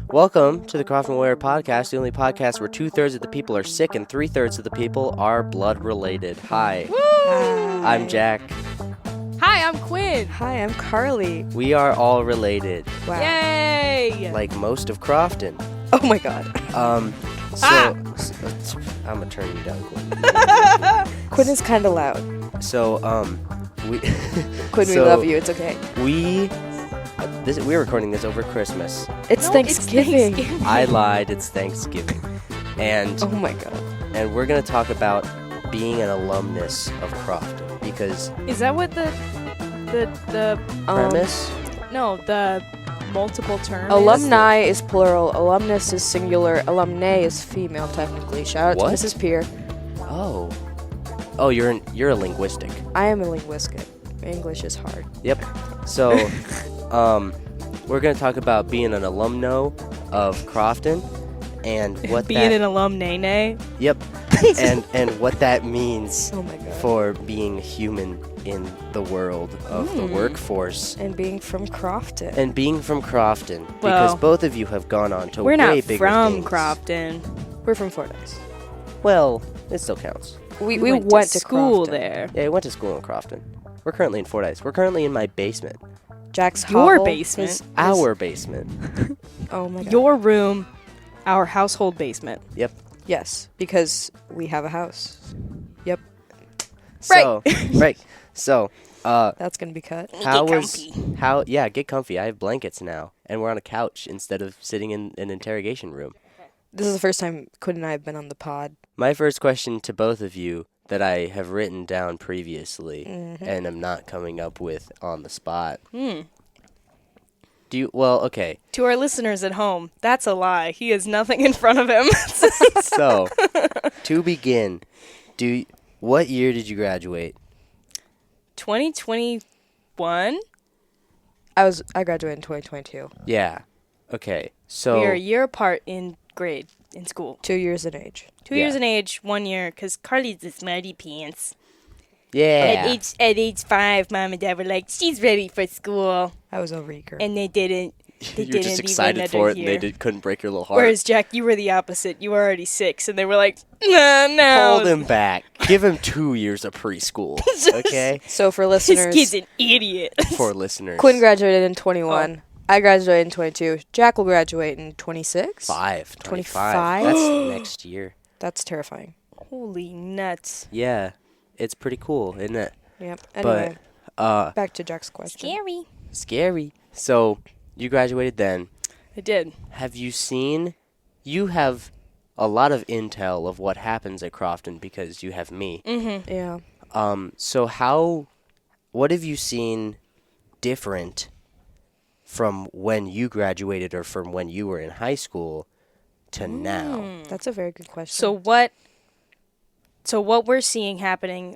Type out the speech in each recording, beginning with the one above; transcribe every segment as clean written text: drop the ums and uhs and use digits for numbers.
Welcome to the Crofton Warrior Podcast, the only podcast where 2/3 of the people are sick and 3/3 of the people are blood-related. Hi, I'm Jack. Hi, I'm Quinn. Hi, I'm Karley. We are all related, Wow. Yay! like most of Crofton. Oh my god. I'm gonna turn you down, Quinn. Quinn is kind of loud. So, we Quinn, we love you. It's okay. We're recording this over Christmas. It's Thanksgiving. I lied. It's Thanksgiving, and Oh my god. and we're gonna talk about being an alumnus of Crofton because Is that what the premise. no, the multiple term Alumni is plural. Alumnus is singular. Alumnae is female, technically. Shout out What? to Mrs. Peer. Oh, you're a linguistic. I am a linguistic. English is hard. Yep. So, we're gonna talk about being an alumno of Crofton and what being an alum nay. Yep. and what that means Oh my god. for being human in the world of the workforce. And being from Crofton. And being from Crofton, Well, because both of you have gone on to We're way not bigger from things. Crofton. We're from Fordyce. Well, it still counts. We went to school Crofton. there. Yeah, I went to school in Crofton. We're currently in Fordyce. We're currently in my basement. Jack's Your hovel basement. is- Our basement. Oh my god. Your room, our household basement. Yep. Yes, because we have a house. Yep. So, right. So, That's gonna be cut. get comfy. I have blankets now, and we're on a couch instead of sitting in an interrogation room. This is the first time Quinn and I have been on the pod. My first question to both of you that I have written down previously Mm-hmm. and am not coming up with on the spot. Hmm. Okay. To our listeners at home, that's a lie. He has nothing in front of him. So, to begin, what year did you graduate? 2021. I graduated in 2022. Yeah. Okay. So, We are a year apart in school. 2 years in age. 2 Yeah. years in age, 1 year, because Karley's a smarty pants. yeah. At age 5, Mom and Dad were like, she's ready for school. I was over eager. And they didn't. They You're just didn't excited even for it, another and year. they couldn't break your little heart. Whereas, Jack, you were the opposite. You were already 6, and they were like, no. Hold him back. Give him 2 years of preschool, okay? So for This listeners, kid's an idiot. For listeners. Quinn graduated in 21. I graduated in 22. Jack will graduate in 26. 25. 25? That's next year. That's terrifying. Holy nuts. Yeah. It's pretty cool, isn't it? Yep. Anyway, But, back to Jack's question. Scary. So, you graduated then. I did. You have a lot of intel of what happens at Crofton because you have me. Mm-hmm. Yeah. So what have you seen different from when you graduated or from when you were in high school to now? That's a very good question. So what we're seeing happening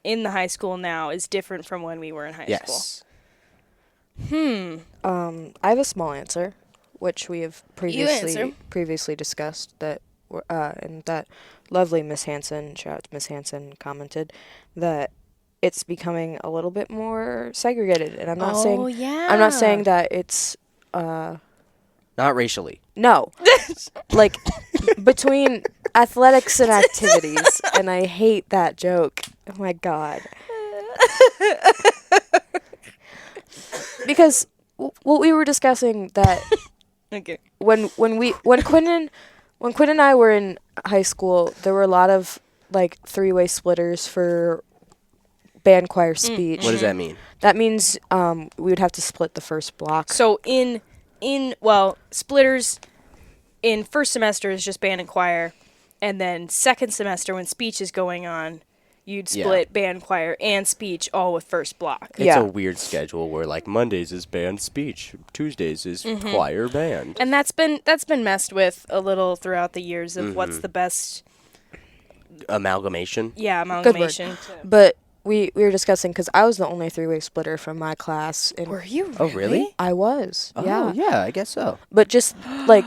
in the high school now is different from when we were in high school. Yes. I have a small answer, which we have answer. previously discussed. And that lovely Miss Hansen, shout out to Miss Hansen, commented that it's becoming a little bit more segregated. And I'm not saying that it's Not racially. no, like between athletics and activities. And I hate that joke. Oh my god. Because what we were discussing that Okay. when Quinn and I were in high school, there were a lot of like three-way splitters for band choir speech. What does that mean? That means we would have to split the first block. So splitters in first semester is just band and choir, and then second semester when speech is going on, you'd split band, choir, and speech all with first block. It's Yeah. a weird schedule where like Mondays is band speech, Tuesdays is choir band. And that's been messed with a little throughout the years of what's the best Amalgamation. amalgamation. But we were discussing because I was the only three-way splitter from my class. And Were you? Oh, really? I was. Oh, yeah, I guess so. But just like,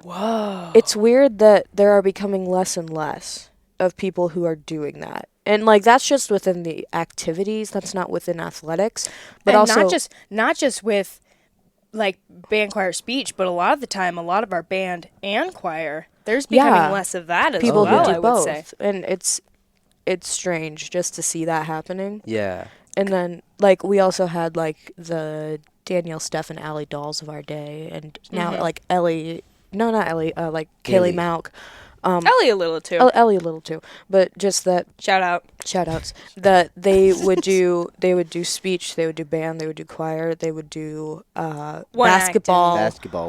Whoa. it's weird that there are becoming less and less of people who are doing that. And like that's just within the activities, that's not within athletics. But and also not just with like band, choir, speech, but a lot of the time, a lot of our band and choir, there's becoming less of that as People well, who do I would both. say. And it's strange just to see that happening. Yeah. And then, like, we also had, like, the Danielle, Steph, and Allie dolls of our day. And now, like, Ellie... No, not Ellie. Like, Kaylee Malk. Ellie a little too. Ellie a little too. But just that... Shout-outs. That they would do speech, they would do band, they would do choir, they would do basketball.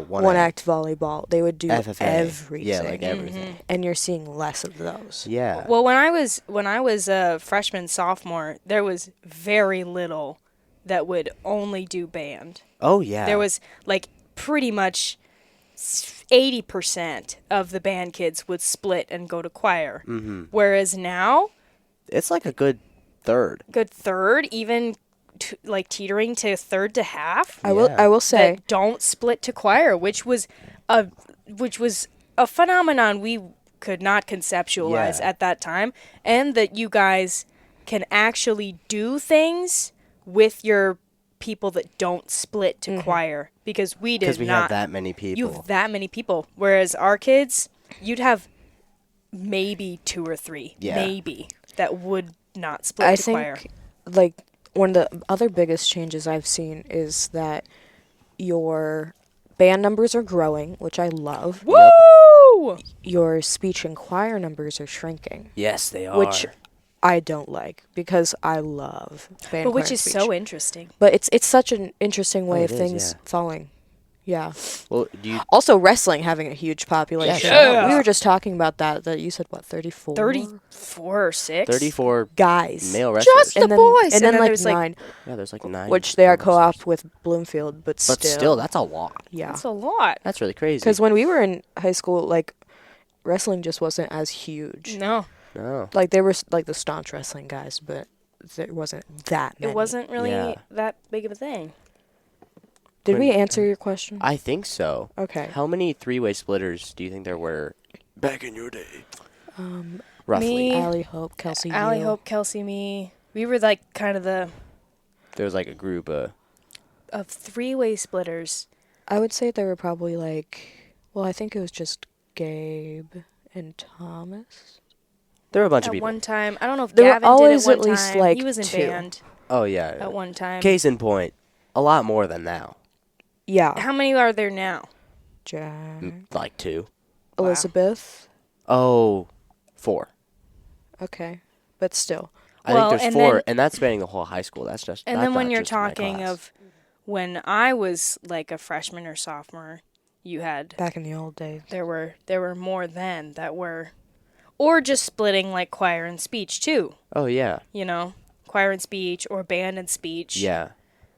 One-act volleyball. They would do FFA. everything. Yeah, like everything. And you're seeing less of those. Yeah. Well, when I was a freshman, sophomore, there was very little that would only do band. Oh, yeah. There was, like, pretty much 80% of the band kids would split and go to choir. Mm-hmm. Whereas now... It's like a good third. Even like teetering to third to half. I will say... That don't split to choir, which was a phenomenon we could not conceptualize at that time. And that you guys can actually do things with your people that don't split to choir, because we did not. Because we have that many people. You have that many people. Whereas our kids, you'd have maybe 2 or 3, maybe, that would not split to choir. I think, like, one of the other biggest changes I've seen is that your band numbers are growing, which I love. Woo! Your speech and choir numbers are shrinking. Yes, they are. Which I don't like, because I love band, but which choir, is speech. so interesting. But it's such an interesting way of things falling. Yeah. Well, also wrestling having a huge population. Yeah. We were just talking about that you said, what, 34? 34 or 6? 34 guys. male wrestlers. Just the boys. And then like there's 9. Yeah, there's like 9. Which they are co-op with Bloomfield, but still, that's a lot. Yeah. That's a lot. That's really crazy. Because when we were in high school, like, wrestling just wasn't as huge. No. Like, there were, like, the staunch wrestling guys, but there wasn't that many. It wasn't really that big of a thing. Did we answer your question? I think so. Okay. How many three-way splitters do you think there were back in your day? Roughly. Me, Allie, Hope, Kelsey, Allie, you. Hope, Kelsey, me. We were like kind of There was like a group of 3-way splitters. I would say there were probably like, well, I think it was just Gabe and Thomas. There were a bunch of at people. one time. I don't know if There Gavin were always did it at one least time. like he was in 2. band Oh, yeah. at one time. Case in point, a lot more than now. Yeah. How many are there now? Jack. Like 2. Elizabeth. Oh, 4. Okay. But still. I think there's 4, and that's spanning the whole high school. That's just. And then when you're talking of when I was like a freshman or sophomore, you had back in the old days. There were more then that were, or just splitting like choir and speech too. Oh yeah. You know, choir and speech or band and speech. Yeah.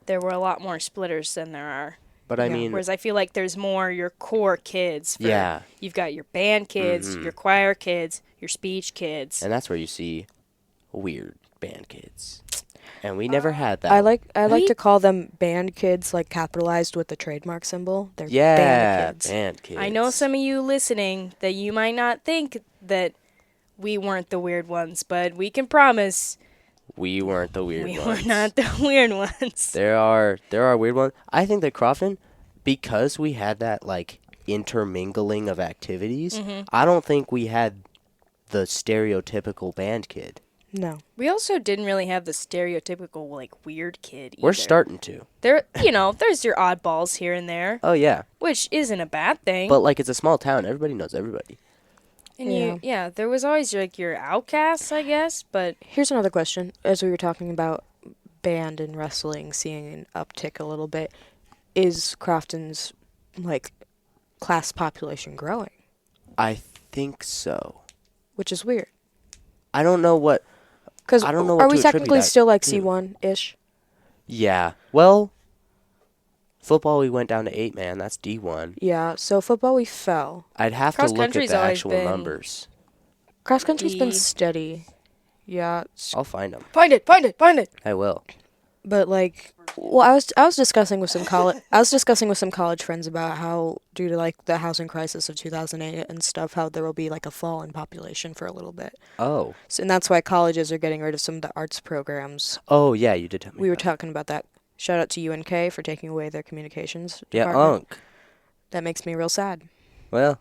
There were a lot more splitters than there are. But I mean, whereas I feel like there's more your core kids. You've got your band kids, your choir kids, your speech kids. And that's where you see weird band kids. And we never had that. I like to call them band kids, like capitalized with the trademark symbol. They're band kids. Band kids. I know some of you listening that you might not think that we weren't the weird ones, but we can promise we weren't the weird ones. We were not the weird ones. There are weird ones. I think that Crofton, because we had that like intermingling of activities, I don't think we had the stereotypical band kid. No. We also didn't really have the stereotypical like weird kid either. We're starting to. There, there's your oddballs here and there. Oh yeah. Which isn't a bad thing. But like it's a small town, everybody knows everybody. And there was always like your outcasts, I guess, but here's another question. As we were talking about band and wrestling seeing an uptick a little bit, is Crofton's like class population growing? I think so. Which is weird. I don't know what. Because I don't know. Are we technically still like C1-ish? Yeah. Well, football we went down to 8 man. That's D1. Yeah. So football we fell. I'd have to look at the actual numbers. Cross country's been steady. Yeah. I'll find them. Find it. I will. But like, well, I was discussing with some college friends about how due to like the housing crisis of 2008 and stuff, how there will be like a fall in population for a little bit. Oh. So, and that's why colleges are getting rid of some of the arts programs. Oh yeah, you did tell me. We were talking about that. Shout out to UNK for taking away their communications Yeah, department. Unk. That makes me real sad. Well,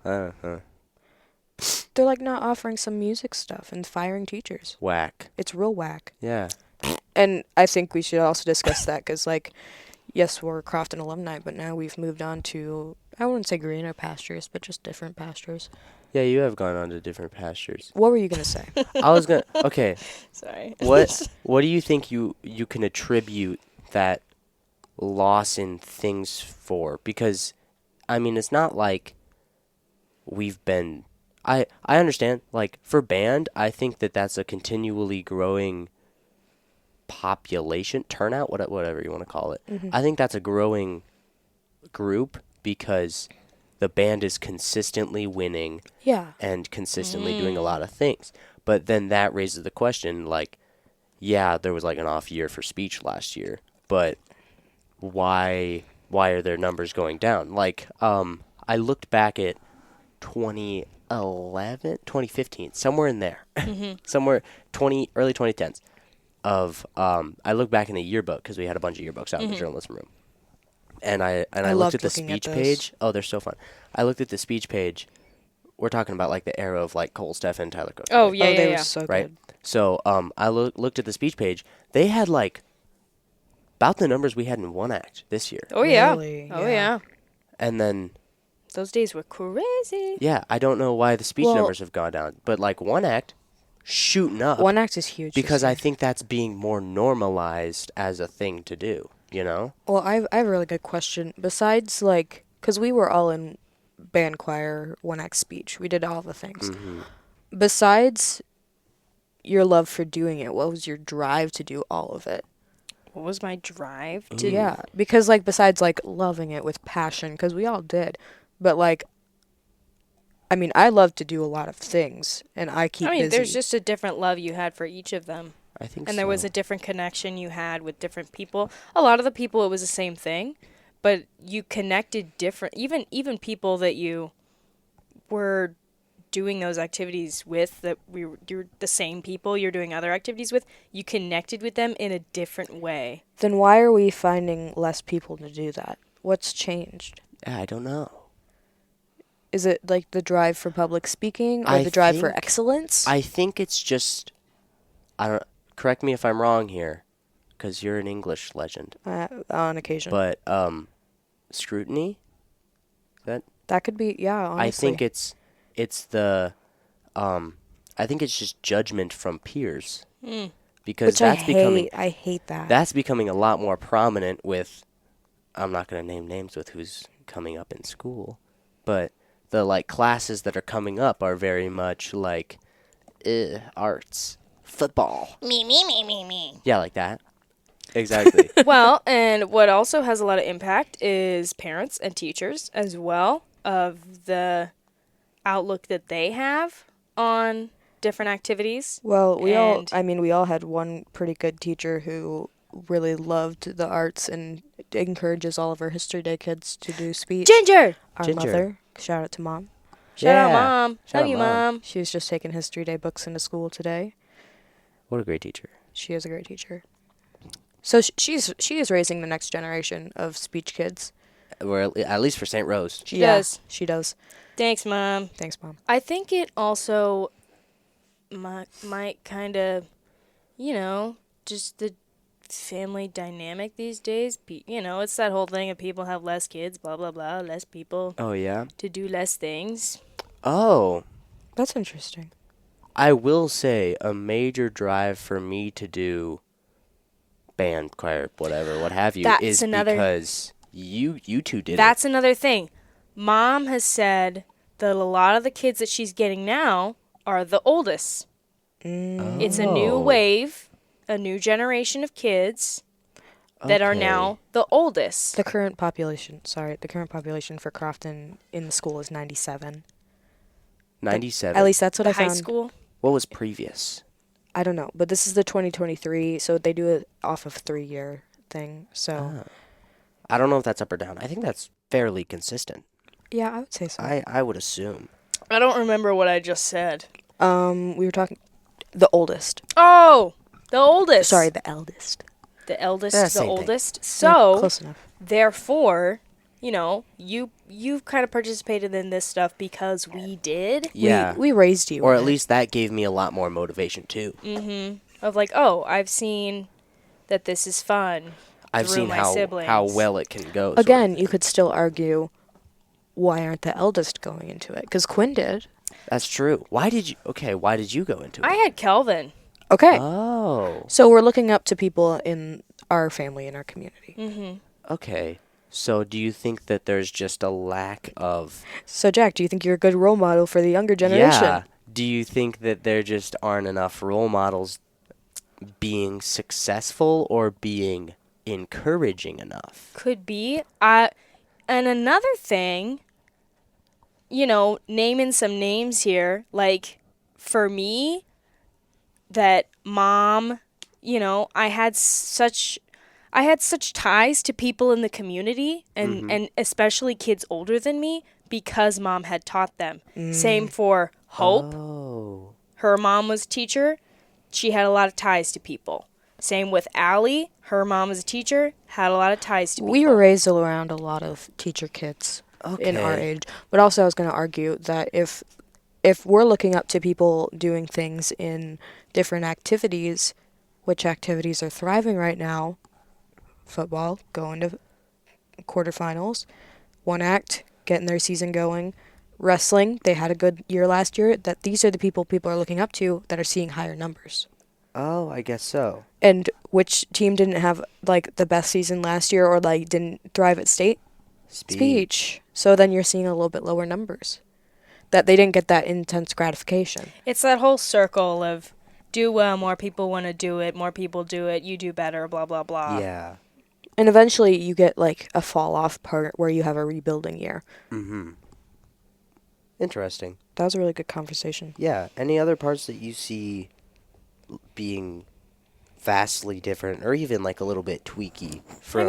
They're like not offering some music stuff and firing teachers. whack. It's real whack. Yeah. And I think we should also discuss that because, like, yes, we're Crofton alumni, but now we've moved on to, I wouldn't say greener pastures, but just different pastures. Yeah, you have gone on to different pastures. What were you going to say? I was going to, okay. Sorry. What do you think you can attribute that loss in things for? Because, I mean, it's not like we've been, I understand, like, for band, I think that's a continually growing population, turnout, whatever you want to call it. Mm-hmm. I think that's a growing group because the band is consistently winning and consistently doing a lot of things. But then that raises the question, like, yeah, there was like an off year for speech last year, but why are their numbers going down? Like, I looked back at 2011, 2015, somewhere in there, somewhere early 2010s. I looked back in the yearbook because we had a bunch of yearbooks out in the journalism room, and I looked at the speech page. Oh, they're so fun. I looked at the speech page. We're talking about like the era of like Cole Steffen, Tyler Cook. Oh, yeah, they yeah. were so right. good. So I looked at the speech page. They had like about the numbers we had in one act this year. Oh, yeah. Really? Oh, Yeah. yeah. And then Those days were crazy. yeah, I don't know why the speech numbers have gone down, but like one act shooting up. One act is huge. Because I think that's being more normalized as a thing to do, you know? Well, I have a really good question. Besides, like, because we were all in band choir, one act speech. We did all the things. Mm-hmm. Besides your love for doing it, what was your drive to do all of it? What was my drive to? Yeah, because, like, besides, like, loving it with passion, because we all did, but, like, I mean, I love to do a lot of things, and I keep busy. There's just a different love you had for each of them. I think And so. there was a different connection you had with different people. A lot of the people, it was the same thing, but you connected different. Even people that you were doing those activities with, you're the same people you're doing other activities with, you connected with them in a different way. Then why are we finding less people to do that? What's changed? I don't know. Is it, like, the drive for public speaking or the drive for think- excellence? I think it's just, correct me if I'm wrong here, because you're an English legend, on occasion. but scrutiny? That could be, yeah, honestly. I think it's the, I think it's just judgment from peers. Because Which that's becoming, I hate that. that's becoming a lot more prominent with, I'm not going to name names with who's coming up in school, but the like classes that are coming up are very much like arts, football. Me. Yeah, like that. Exactly. Well, and what also has a lot of impact is parents and teachers as well, of the outlook that they have on different activities. Well, we all had one pretty good teacher who really loved the arts and encourages all of our History Day kids to do speech. Ginger! Our Ginger. mother, shout out to Mom. Shout out, Yeah. Mom. Shout Love out, you, Mom. Mom. She was just taking History Day books into school today. What a great teacher. She is a great teacher. So she is raising the next generation of speech kids. Or at least for St. Rose. She does. She does. Thanks, Mom. Thanks, Mom. I think it also might kind of, just the family dynamic these days. It's that whole thing of people have less kids, blah, blah, blah, less people Oh, yeah? to do less things. Oh. That's interesting. I will say a major drive for me to do band, choir, whatever, what have you, is because you two did That's another thing. Mom has said that a lot of the kids that she's getting now are the oldest. It's a new wave, a new generation of kids that are now the oldest. The current population for Crofton in the school is 97. 97. At least that's what I High found. school. What was previous? I don't know, but this is the 2023, so they do it off of 3-year thing. So I don't know if that's up or down. I think that's fairly consistent. yeah, I would say so. I would assume. I don't remember what I just said. We were talking the oldest. Oh, the oldest. Sorry, the eldest. the eldest, the oldest. Thing. So, close enough. Therefore, you kind of participated in this stuff because we did. Yeah. We raised you. Or at least that gave me a lot more motivation, too. Mm-hmm. Of like, oh, I've seen that this is fun. I've seen how well it can go. Again, you could still argue, why aren't the eldest going into it? Because Quinn did. That's true. Why did you go into it? I had Kelvin. Okay. Oh. So we're looking up to people in our family, in our community. Mm-hmm. Okay. So do you think that there's just a lack of... So, Jack, do you think you're a good role model for the younger generation? Yeah. Do you think that there just aren't enough role models being successful or being encouraging enough? Could be. And another thing, naming some names here, like, for me, that mom, I had such ties to people in the community and especially kids older than me because mom had taught them. Same for Hope. Oh. Her mom was a teacher. She had a lot of ties to people. Same with Allie. Her mom was a teacher, had a lot of ties to people. We were raised around a lot of teacher kids in our age. But also I was going to argue that if we're looking up to people doing things in different activities, which activities are thriving right now? Football, going to quarterfinals. One Act, getting their season going. Wrestling, they had a good year last year. That these are the people are looking up to that are seeing higher numbers. Oh, I guess so. And which team didn't have, like, the best season last year or, like, didn't thrive at state? Speech. So then you're seeing a little bit lower numbers. That they didn't get that intense gratification. It's that whole circle of do well, more people want to do it, more people do it, you do better, blah, blah, blah. Yeah. And eventually you get, like, a fall-off part where you have a rebuilding year. Mm-hmm. Interesting. That was a really good conversation. Yeah. Any other parts that you see being vastly different or even, like, a little bit tweaky from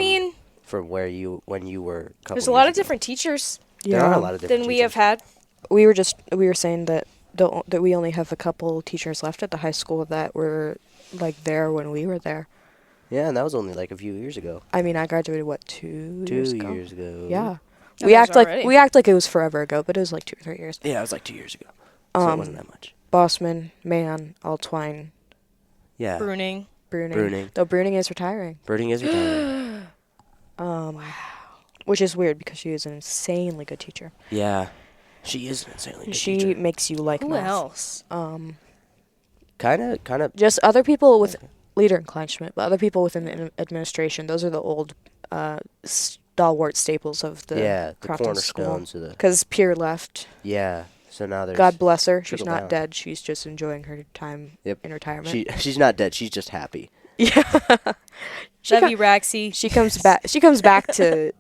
when you were a couple there's a lot of different teachers there are a lot of different than we have had. We were saying that we only have a couple teachers left at the high school that were, like, there when we were there. Yeah, and that was only, like, a few years ago. I mean, I graduated, 2 years ago? 2 years ago. Yeah. Oh, We act like it was forever ago, but it was like 2 or 3 years. Yeah, it was like 2 years ago. So it wasn't that much. Bossman, Mann, Altwine. Yeah. Bruning. Though Bruning is retiring. Wow. Which is weird because she is an insanely good teacher. Yeah. She is an insanely good teacher. She makes you like Who math. else? Kind of. Just other people with Leader and Kleinschmidt, but other people within the administration. Those are the old stalwart staples of the Crofton school. Because Pierre left. Yeah. So now there's... God bless her. She's not dead. She's just enjoying her time in retirement. She's not dead. She's just happy. Yeah. Love you, Raxie. She comes back to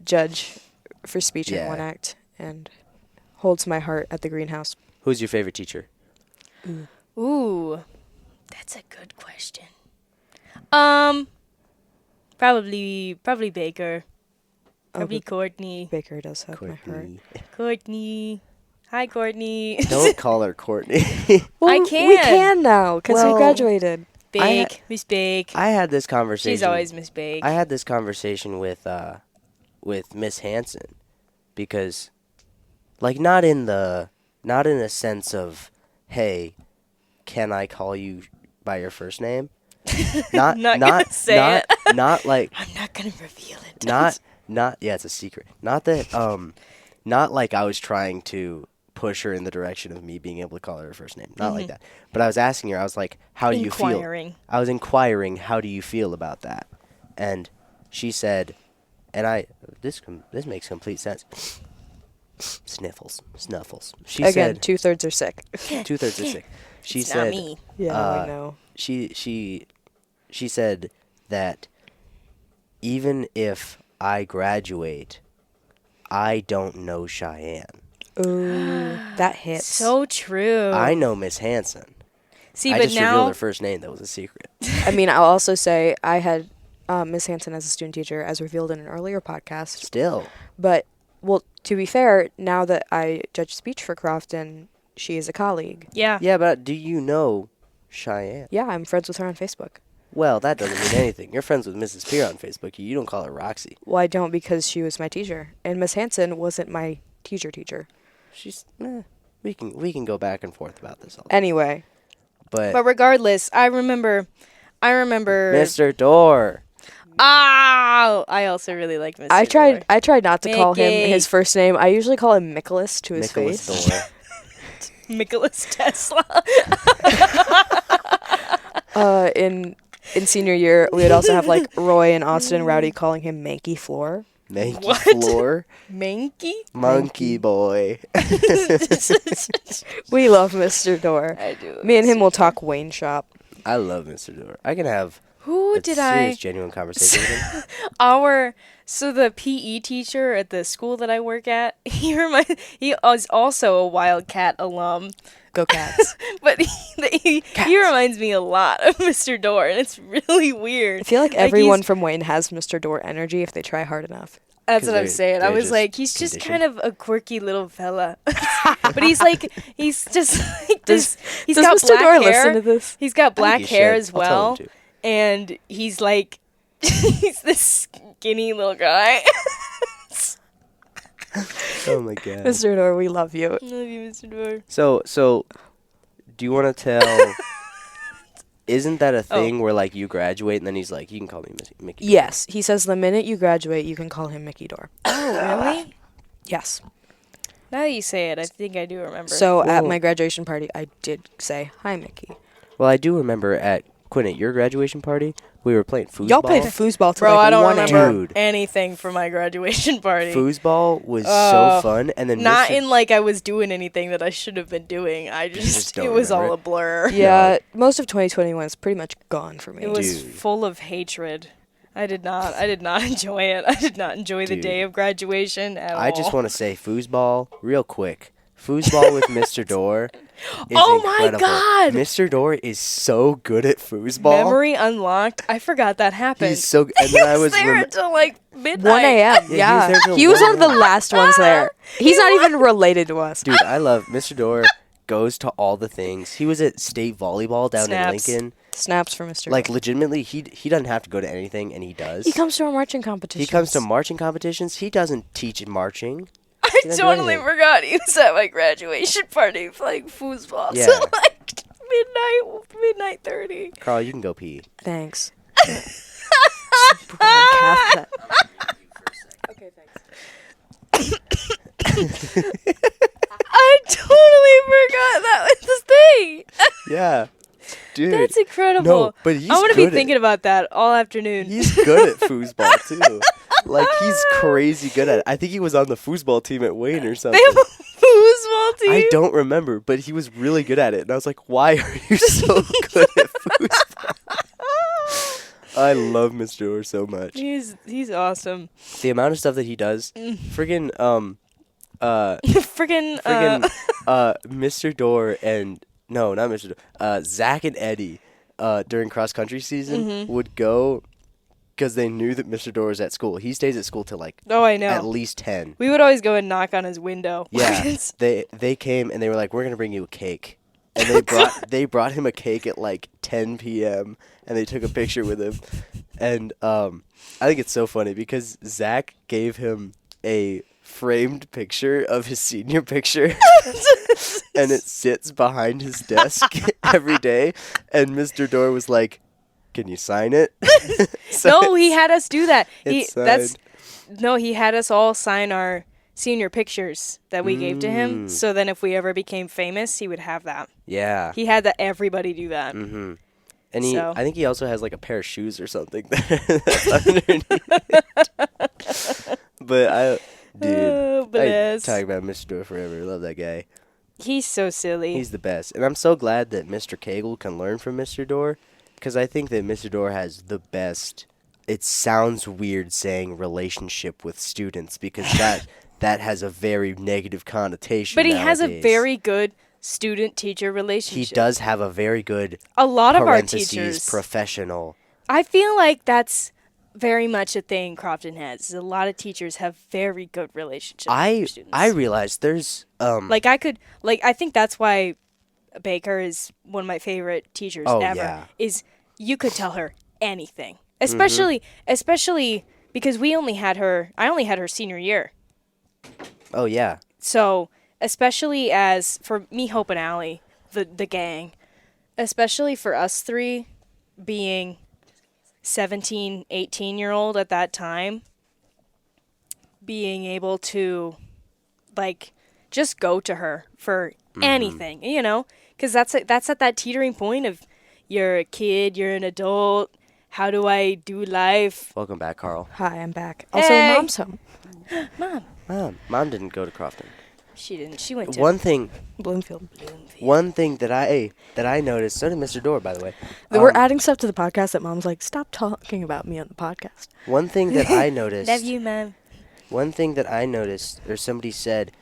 judge for speech in One Act and holds my heart at the greenhouse. Who's your favorite teacher? Ooh, that's a good question. Probably Baker. Probably Courtney. Baker does have my heart. Courtney. Hi, Courtney. Don't call her Courtney. Well, I can. We can now because we graduated. Miss Bake. I had this conversation. She's always Miss Bake. I had this conversation with Miss Hanson because, like, not in a sense of, hey, can I call you by your first name? Not gonna say it. Not like I'm not gonna reveal it. Not yeah, it's a secret. Not that not like I was trying to push her in the direction of me being able to call her first name. Not like that. But I was asking her, I was like, how do you feel? I was inquiring, how do you feel about that? And she said, and this makes complete sense. Sniffles. She Again, said 2/3 are sick. 2/3 are sick. She it's said, not me. Yeah, I know. She said that even if I graduate, I don't know Cheyenne. Ooh, that hits. So true. I know Miss Hanson. See, I but just revealed her first name. That was a secret. I mean, I'll also say I had Miss Hanson as a student teacher, as revealed in an earlier podcast. Still. But, well, to be fair, now that I judge speech for Crofton, she is a colleague. Yeah. Yeah, but do you know Cheyenne? Yeah, I'm friends with her on Facebook. Well, that doesn't mean anything. You're friends with Mrs. Peer on Facebook. You don't call her Roxy. Well, I don't because she was my teacher. And Miss Hanson wasn't my teacher. She's... we can go back and forth about this all. Anyway. But regardless, I remember... Mr. Door. Oh, I also really like Mr. Door. I tried not to call him his first name. I usually call him Nicholas to his face. Door. Nicholas Tesla. In senior year, we would also have like Roy and Austin and Rowdy calling him Manky Floor. Manky Floor? Manky? Monkey boy. We love Mr. Door. I do. Me and him will talk Wayne Shop. I love Mr. Door. I can have serious, genuine conversation with him. So the PE teacher at the school that I work at, he was also a Wildcat alum. Go Cats. But he reminds me a lot of Mr. Door, and it's really weird. I feel like everyone from Wayne has Mr. Door energy if they try hard enough. That's what I'm saying. I was like, he's just kind of a quirky little fella. But he's got Mr. black Door hair. listen to this? He's got black hair as I'll tell him well. to. And he's like, he's this skinny little guy. Oh my god. Mr. Door, we love you. I love you, Mr. Door. So, do you want to tell... Isn't that a thing where, like, you graduate and then he's like, you can call me Mickey Door? Yes. He says the minute you graduate, you can call him Mickey Door. Oh, really? Yes. Now that you say it, I think I do remember. So at my graduation party, I did say, hi, Mickey. Well, I do remember at Quinn, at your graduation party, we were playing foosball. Y'all played foosball till Bro, like I don't 1 a.m. remember anything from my graduation party. Foosball was so fun, and then not in like I was doing anything that I should have been doing. I just it was all a blur. Yeah, most of 2021 is pretty much gone for me. It was full of hatred. I did not enjoy it. I did not enjoy the day of graduation at all. I just want to say foosball real quick. Foosball with Mr. Door is oh incredible. My god! Mr. Door is so good at foosball. Memory unlocked. I forgot that happened. He's so and then I was there until like midnight. 1 a.m. Yeah. He was one of the last ones there. He's not even related to us. Dude, I love Mr. Door. Goes to all the things. He was at state volleyball down in Lincoln. Snaps for Mr. Like, legitimately, he doesn't have to go to anything, and he does. He comes to our marching competitions. He comes to marching competitions. He doesn't teach marching. I totally forgot he was at my graduation party playing foosball. Yeah. So, like, midnight 30. Carl, you can go pee. Thanks. Okay, thanks. I totally forgot that was the thing. Yeah. Dude. That's incredible. No, but he's I'm going to good be thinking about that all afternoon. He's good at foosball, too. Like, he's crazy good at it. I think he was on the foosball team at Wayne or something. They have a foosball team? I don't remember, but he was really good at it. And I was like, why are you so good at foosball? I love Mr. Door so much. He's awesome. The amount of stuff that he does, friggin' Mr. Door and no, not Mr. Door. Zach and Eddie during cross country season would go because they knew that Mr. Door was at school. He stays at school till like I know. At least 10. We would always go and knock on his window. Yeah, they came and they were like, "We're gonna bring you a cake," and they brought him a cake at like 10 p.m. and they took a picture with him, and I think it's so funny because Zach gave him a framed picture of his senior picture and it sits behind his desk every day, and Mr. Door was like, "Can you sign it?" No, he had us do that. He had us all sign our senior pictures that we gave to him, so then if we ever became famous, he would have that. Yeah. He had everybody do that. Mm-hmm. And I think he also has like a pair of shoes or something that's underneath. But I talk about Mr. Door forever. I love that guy. He's so silly. He's the best. And I'm so glad that Mr. Cagle can learn from Mr. Door, because I think that Mr. Door has the best, it sounds weird saying relationship with students, because that has a very negative connotation. But he has a very good student-teacher relationship. He does have a very good, a lot of our teachers, professional. I feel like that's very much a thing Crofton has. A lot of teachers have very good relationships with their students. I realize there's I think that's why Baker is one of my favorite teachers ever. Yeah. Is you could tell her anything. Especially because I only had her senior year. Oh, yeah. So, especially as for me, Hope, and Allie, the gang, especially for us three being 17, 18-year-old at that time, being able to, like, just go to her for anything, you know? Because that's at that teetering point of you're a kid, you're an adult, how do I do life? Welcome back, Carl. Hi, I'm back. Also, Hey. Mom's home. Mom didn't go to Crofton. She didn't. She went to One thing Bloomfield. that I noticed, so did Mr. Door, by the way. We're adding stuff to the podcast that Mom's like, stop talking about me on the podcast. One thing that I noticed. Love you, Mom. One thing that I noticed, or somebody said,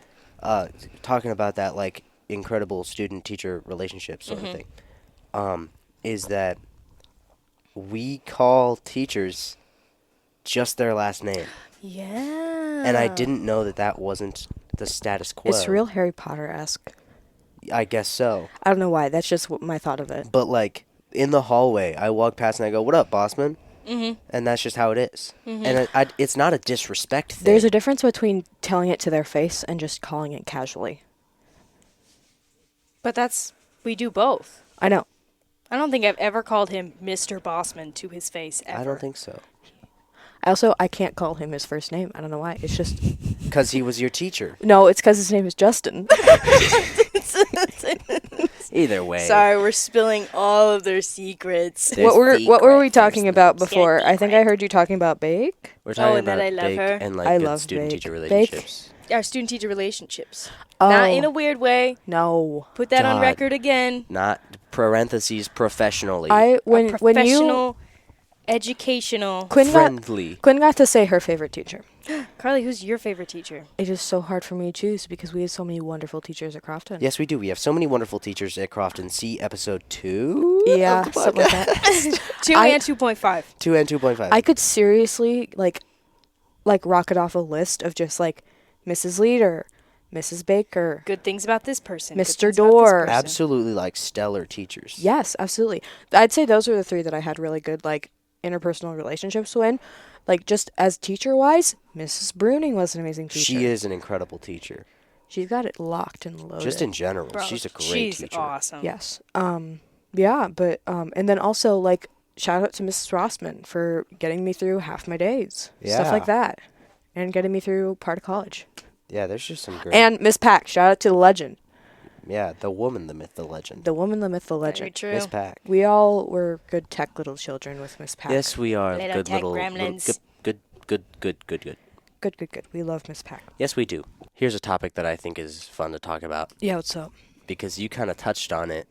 talking about that, like, incredible student-teacher relationship sort of thing, is that we call teachers just their last name. Yeah. And I didn't know that wasn't the status quo. It's real Harry Potter-esque. I guess so. I don't know why. That's just my thought of it. But, like, in the hallway, I walk past and I go, "What up, bossman?" Mm-hmm. And that's just how it is. Mm-hmm. And it's not a disrespect thing. There's a difference between telling it to their face and just calling it casually. But we do both. I know. I don't think I've ever called him Mr. Bossman to his face ever. I don't think so. I can't call him his first name. I don't know why. It's just... Because he was your teacher. No, it's because his name is Justin. Either way. Sorry, we're spilling all of their secrets. What were we talking about before? I think I heard you talking about Bake. We're talking and that about I love Bake her. and, like, I good love student-teacher Bake. relationships. Our student-teacher relationships. Oh. Not in a weird way. No. Put that on God. record again. Not parentheses professionally. When Professional, educational. Friendly. Quinn got to say her favorite teacher. Karley, who's your favorite teacher? It is so hard for me to choose because we have so many wonderful teachers at Crofton. Yes, we do. We have so many wonderful teachers at Crofton. See episode 2? Yeah, something like that. 2 and 2.5. 2 and 2.5. I could seriously like rocket off a list of just like Mrs. Leader, Mrs. Baker. Good things about this person. Mr. Dorr. Absolutely, like, stellar teachers. Yes, absolutely. I'd say those are the 3 that I had really good like interpersonal relationships with. Like just as teacher-wise, Mrs. Bruning was an amazing teacher. She is an incredible teacher. She's got it locked and loaded. Just in general, Bro, she's a great she's teacher. awesome. Yes. Yeah, but and then also like shout out to Mrs. Rossman for getting me through half my days. Stuff like that. And getting me through part of college. Yeah, there's just some great... And Miss Pack, shout out to the legend. Yeah, the woman, the myth, the legend. The woman, the myth, the legend. Very true. Miss Pack. We all were good tech little children with Miss Pack. Yes, we are. Little Good tech gremlins. Good. Good. We love Miss Pack. Yes, we do. Here's a topic that I think is fun to talk about. Yeah, what's up? Because you kind of touched on it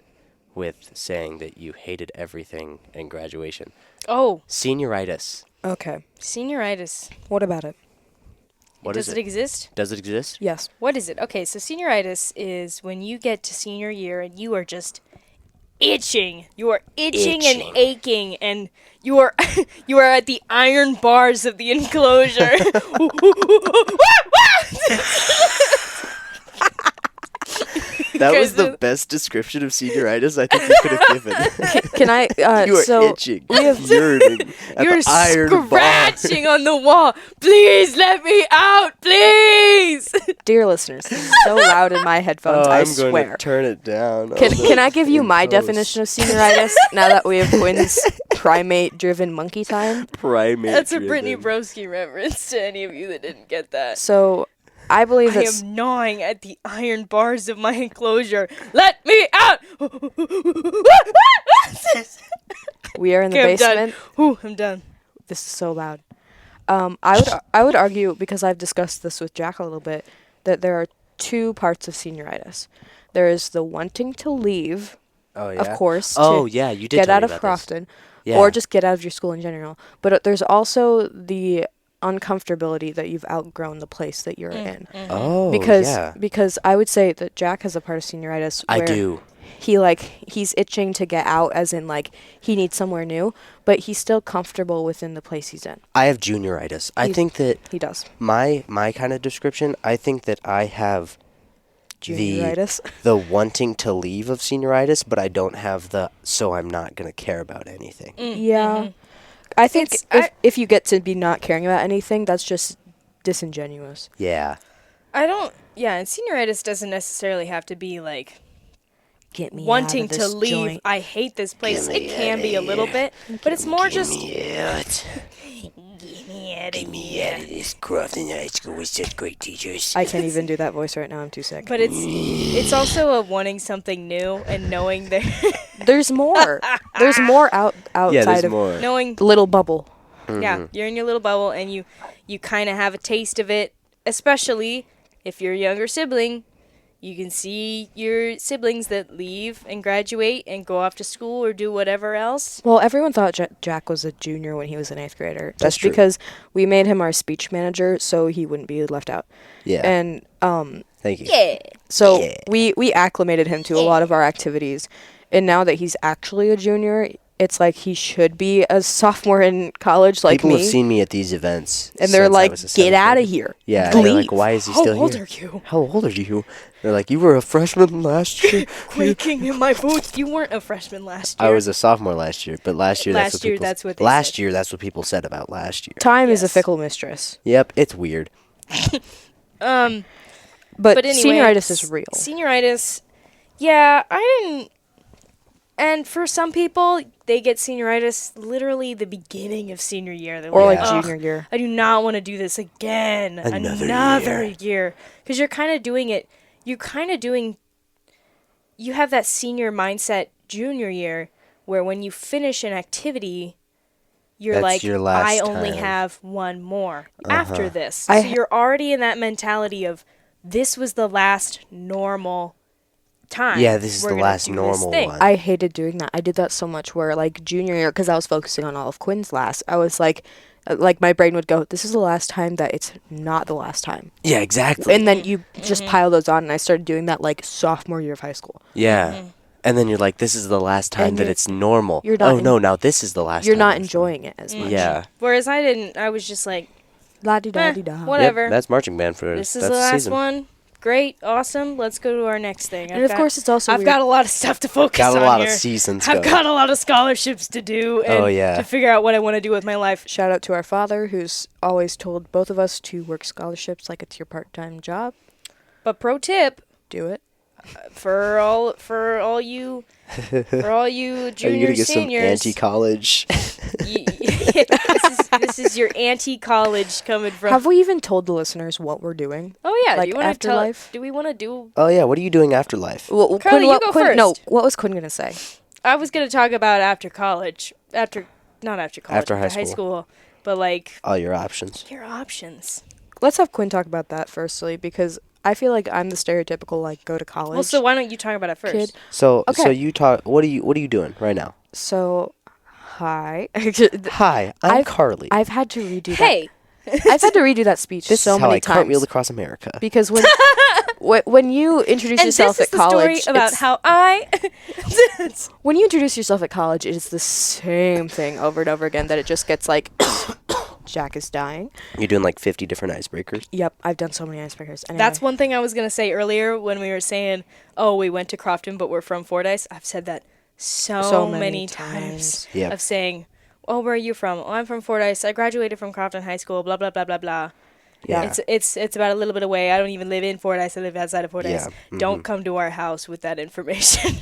with saying that you hated everything in graduation. Oh. Senioritis. Okay. Senioritis. What about it? What Does is it exist? Does it exist? Yes. What is it? Okay, so senioritis is when you get to senior year and you are just itching. You are itching and aching, and you are you are at the iron bars of the enclosure. That was the best description of senioritis I think you could have given. Can I? You are itching. Yearning at You're the iron scratching on the wall. Please let me out, please. Dear listeners, this is so loud in my headphones. I I'm swear. going to turn it down. Can I give you my definition of senioritis now that we have Quinn's primate-driven monkey time? That's a Brittany Broski reference to any of you that didn't get that. So, I believe I am gnawing at the iron bars of my enclosure. Let me out! We are in the Okay, basement. I'm done. This is so loud. I would argue, because I've discussed this with Jack a little bit, that there are 2 parts of senioritis. There is the wanting to leave, of course, you did get tell out me of about Crofton, this. or just get out of your school in general. But there's also the uncomfortability that you've outgrown the place that you're in. Oh, because I would say that Jack has a part of senioritis where I do. He's itching to get out, as in like he needs somewhere new, but he's still comfortable within the place he's in. I have junioritis. I think that he does. My kind of description, I think that I have Junioritis. the wanting to leave of senioritis, but I don't have the so I'm not going to care about anything. Yeah. I think if you get to be not caring about anything, that's just disingenuous. Yeah. I don't. Yeah, and senioritis doesn't necessarily have to be like Get me wanting out of this to leave. joint. I hate this place. It can be a little bit, but it's more just. Get me out of this Crofton High School with such great teachers. I can't even do that voice right now. I'm too sick. But it's also a wanting something new and knowing that there's more. There's more outside of more. knowing the little bubble. Yeah, you're in your little bubble and you kind of have a taste of it, especially if you're a younger sibling. You can see your siblings that leave and graduate and go off to school or do whatever else. Well, everyone thought Jack was a junior when he was an 8th grader. That's true. Because we made him our speech manager so he wouldn't be left out. Yeah. And thank you. Yeah. so we acclimated him to a lot of our activities. And now that he's actually a junior, it's like he should be a sophomore in college like People me. have seen me at these events. And they're like, get out of here. Yeah. Leave. They're like, why is he still here? How old are you? How old are you? They're like, you were a freshman last year. Quaking in my boots. You weren't a freshman last year. I was a sophomore last year, but last year that's what people said about last year. Time is a fickle mistress. Yep, it's weird. But anyway, senioritis is real. Senioritis, yeah, I didn't. And for some people, they get senioritis literally the beginning of senior year. They're Or like, like junior year. I do not want to do this again. Another year. Because you're kind of doing it. You have that senior mindset junior year where when you finish an activity, you're That's like, your last I only time. have one more after this. I So you're already in that mentality of, this was the last normal time. Yeah, this is We're the gonna last do this normal thing. one. I hated doing that. I did that so much where, like, junior year, because I was focusing on all of Quinn's last, I was like, my brain would go, this is the last time that it's not the last time. Yeah, exactly. And then you just pile those on, and I started doing that, like, sophomore year of high school. Yeah. And then you're like, this is the last time And that you're- it's normal. you're not Oh, no, now this is the last You're time. not it's enjoying it as much. Yeah. Whereas I didn't. I was just like, La-di-da-di-da. whatever. Yep, that's marching band for This is that's the last season. one. Great, awesome. Let's go to our next thing. And of course, it's also I've weird. got a lot of stuff to focus Got on a lot here. of seasons I've going. got a lot of scholarships to do and Oh, yeah. to figure out what I want to do with my life. Shout out to our father, who's always told both of us to work scholarships like it's your part-time job. But pro tip Do it. for all you Are you juniors, gonna get some seniors, anti-college? this is your anti-college coming from. Have we even told the listeners what we're doing? Oh yeah, like do you want to afterlife? Do we want to do? Oh yeah, what are you doing after life? Well, Karley, Quinn, you go first. No, what was Quinn gonna say? I was gonna talk about after college, not after college, After high high school. school, but like All your options. your options. Let's have Quinn talk about that firstly, because I feel like I'm the stereotypical like go to college. Well, so why don't you talk about it first? Kid. So Okay. so you talk. What are you doing right now? So, hi. Hi, I'm Karley. I've had to redo Hey, that. I've had to redo that speech This so is how many I cartwheel times across America. because when you introduce and yourself this is at the college, story about it's- how I. when you introduce yourself at college, it's the same thing over and over again. That it just gets like, Jack is dying. You're doing like 50 different icebreakers. Yep, I've done so many icebreakers. Anyway. That's one thing I was gonna say earlier when we were saying, "Oh, we went to Crofton, but we're from Fordyce." I've said that so many times. Yep. Of saying, "Oh, where are you from?" "Oh, I'm from Fordyce. I graduated from Crofton High School." Blah blah blah blah blah. Yeah. It's about a little bit away. I don't even live in Fordyce. I live outside of Fordyce. Yeah, Don't come to our house with that information.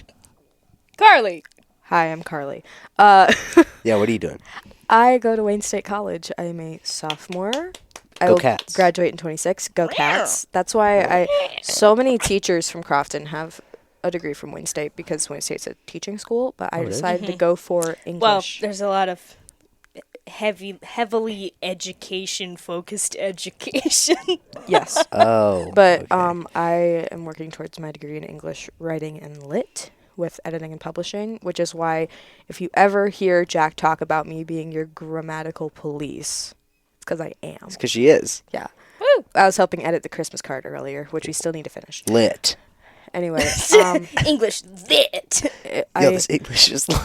Karley. Hi, I'm Karley. Yeah, what are you doing? I go to Wayne State College. I'm a sophomore. I Go will Cats. graduate in 26. Go Cats. That's why so many teachers from Crofton have a degree from Wayne State because Wayne State's a teaching school, but I it is? decided to go for English. Well, there's a lot of heavily education-focused education. Yes. Oh. But okay. I am working towards my degree in English writing and lit with editing and publishing, which is why if you ever hear Jack talk about me being your grammatical police, it's because I am. It's because she is Yeah. Woo! I was helping edit the Christmas card earlier, which we still need to finish. lit. Anyway, English lit. Yo, this English is lit.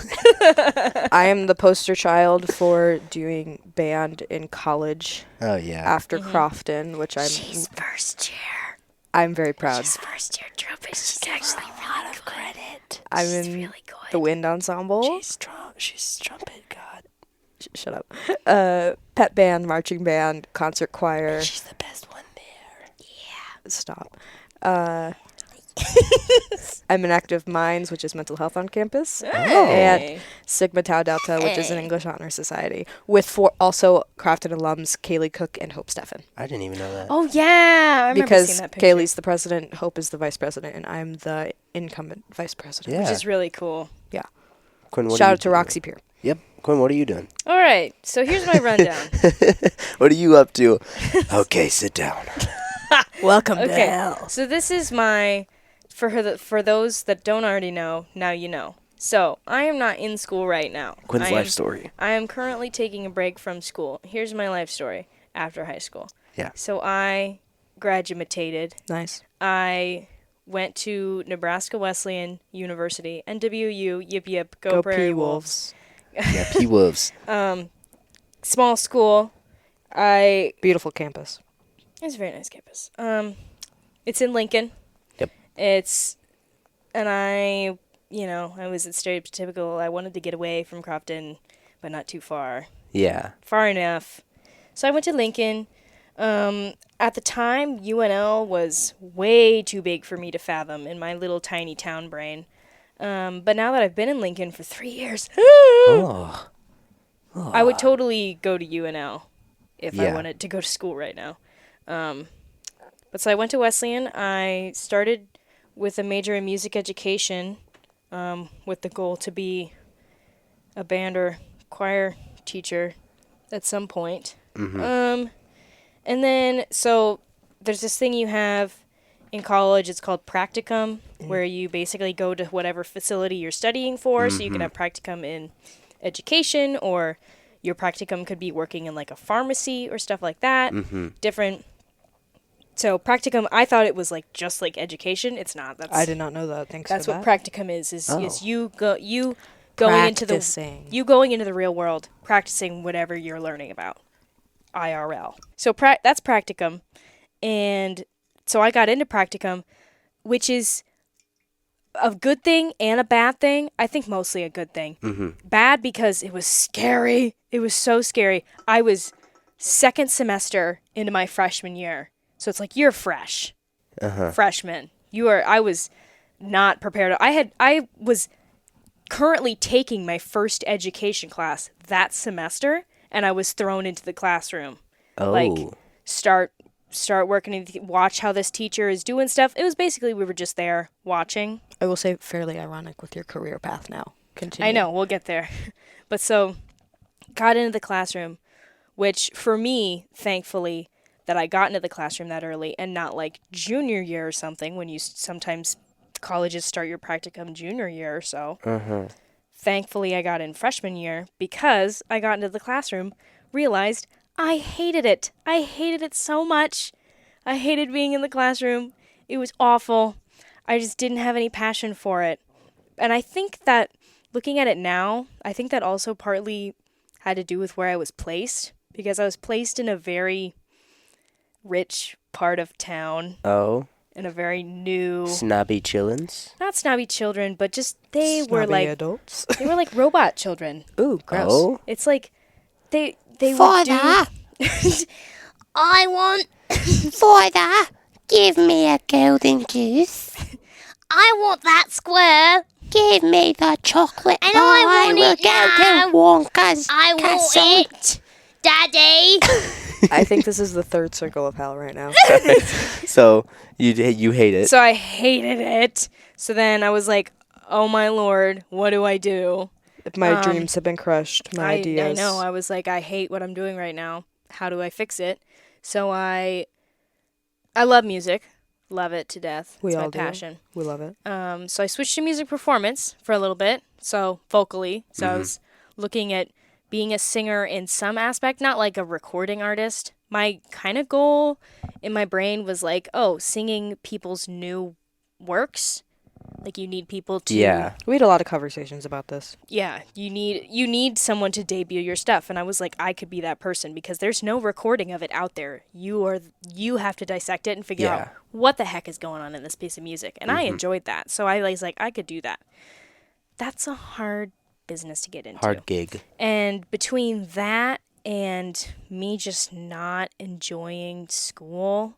I am the poster child for doing band in college Oh yeah. after Crofton, which She's first year. I'm very proud. She's first year trumpet. She's actually a lot of credit. I'm She's in really good. the wind ensemble. She's trumpet god. Shut up. Pep band, marching band, concert choir. She's the best one there. Yeah. Stop. I'm in Active Minds, which is mental health on campus, and Sigma Tau Delta, which is an English honor society, with also Crofton alums Karley Cook and Hope Steffen. I didn't even know that. Oh yeah, I remember seeing that picture. Karley's the president, Hope is the vice president, and I'm the incumbent vice president. Which is really cool. Yeah. Quinn, shout out to Roxy Pier. Yep. Quinn, what are you doing? All right, so here's my rundown. What are you up to? Okay, sit down. Welcome to hell. So this is my... For those that don't already know, now you know. So, I am not in school right now. Quinn's life story. I am currently taking a break from school. Here's my life story after high school. Yeah. So, I graduated. Nice. I went to Nebraska Wesleyan University, NWU, yip yip, go Prairie Wolves. Yeah, P-Wolves. Small school. Beautiful campus. It's a very nice campus. It's in Lincoln. I was stereotypical. I wanted to get away from Crofton, but not too far. Yeah. Far enough. So I went to Lincoln. At the time, UNL was way too big for me to fathom in my little tiny town brain. But now that I've been in Lincoln for 3 years, I would totally go to UNL if I wanted to go to school right now. But so I went to Wesleyan. I started with a major in music education, with the goal to be a band or choir teacher at some point. Mm-hmm. And then, so there's this thing you have in college, it's called practicum, where you basically go to whatever facility you're studying for, so you can have practicum in education, or your practicum could be working in like a pharmacy or stuff like that. Different. So practicum, I thought it was like just like education. It's not. I did not know that. Thanks for that. That's what practicum is you going into the real world, practicing whatever you're learning about, IRL. So that's practicum, and so I got into practicum, which is a good thing and a bad thing. I think mostly a good thing. Bad because it was scary. It was so scary. I was second semester into my freshman year. So it's like, you're fresh. Freshman. I was not prepared. I was currently taking my first education class that semester, and I was thrown into the classroom. Oh. Like, start working, watch how this teacher is doing stuff. It was basically, we were just there watching. I will say fairly ironic with your career path now. Continue. I know, we'll get there. But so, got into the classroom, which for me, thankfully, that I got into the classroom that early and not like junior year or something, when you sometimes colleges start your practicum junior year or so. Thankfully, I got in freshman year because I got into the classroom, realized I hated it. I hated it so much. I hated being in the classroom. It was awful. I just didn't have any passion for it. And I think that, looking at it now, I think that also partly had to do with where I was placed, because I was placed in a very rich part of town. Oh. In a very new... Snobby chillins? Not snobby children, but just were like... adults? They were like robot children. Ooh, gross. Oh. It's like, they Father, would do... I want... Father, give me a golden goose. I want that square. Give me the chocolate And bar. I want will it go now. to Wonka's I castle. want it, Daddy. I think this is the third circle of hell right now. So you hate it. So I hated it. So then I was like, oh my lord, what do I do? My dreams have been crushed. My ideas. I know. I was like, I hate what I'm doing right now. How do I fix it? So I love music. Love it to death. We it's all my do. passion. We love it. So I switched to music performance for a little bit. So vocally. So I was looking at being a singer in some aspect, not like a recording artist. My kind of goal in my brain was like, singing people's new works. Like, you need people to... Yeah. We had a lot of conversations about this. Yeah, you need someone to debut your stuff. And I was like, I could be that person, because there's no recording of it out there. You have to dissect it and figure out what the heck is going on in this piece of music. And I enjoyed that. So I was like, I could do that. That's a hard business to get into. Hard gig. And between that and me just not enjoying school,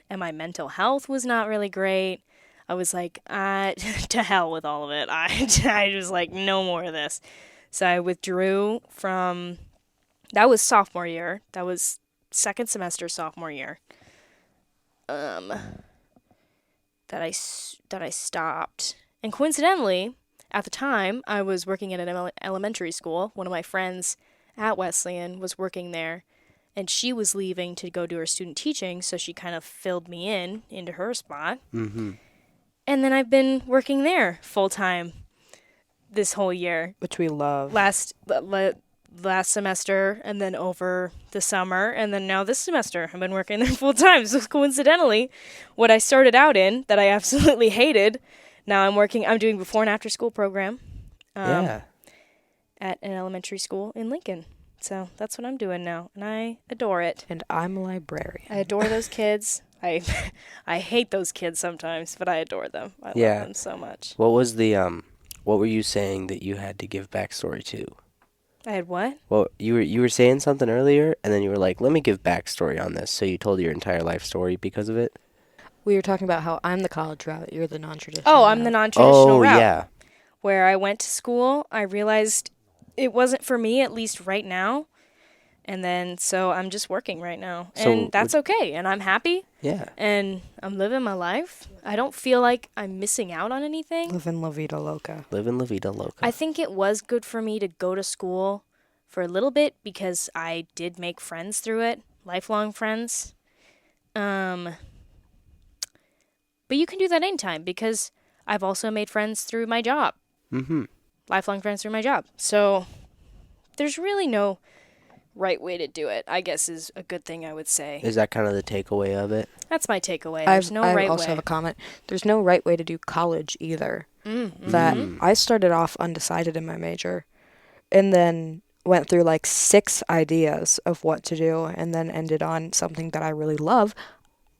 and my mental health was not really great, I was like, to hell with all of it. I was like, no more of this. So I withdrew from, that was sophomore year. That was second semester sophomore year. That I stopped. And coincidentally, at the time, I was working at an elementary school. One of my friends at Wesleyan was working there, and she was leaving to go do her student teaching, so she kind of filled me into her spot. Mm-hmm. And then I've been working there full-time this whole year. Which we love. Last semester, and then over the summer, and then now this semester I've been working there full-time. So coincidentally, what I started out in that I absolutely hated, now I'm doing before and after school program at an elementary school in Lincoln. So that's what I'm doing now, and I adore it. And I'm a librarian. I adore those kids. I hate those kids sometimes, but I adore them. I love them so much. What was the what were you saying that you had to give backstory to? I had what? Well, you were saying something earlier, and then you were like, let me give backstory on this. So you told your entire life story because of it? We were talking about how I'm the college route, you're the non-traditional Oh, route. I'm the non-traditional route. Oh, yeah. Where I went to school, I realized it wasn't for me, at least right now. And then, so I'm just working right now. And that's okay. And I'm happy. Yeah. And I'm living my life. I don't feel like I'm missing out on anything. Living La Vida Loca. Living La Vida Loca. I think it was good for me to go to school for a little bit because I did make friends through it. Lifelong friends. But you can do that anytime because I've also made friends through my job. Mm-hmm. Lifelong friends through my job. So there's really no right way to do it, I guess, is a good thing I would say. Is that kind of the takeaway of it? That's my takeaway. There's no right way. I also have a comment. There's no right way to do college either. Mm-hmm. That I started off undecided in my major and then went through like 6 ideas of what to do and then ended on something that I really love.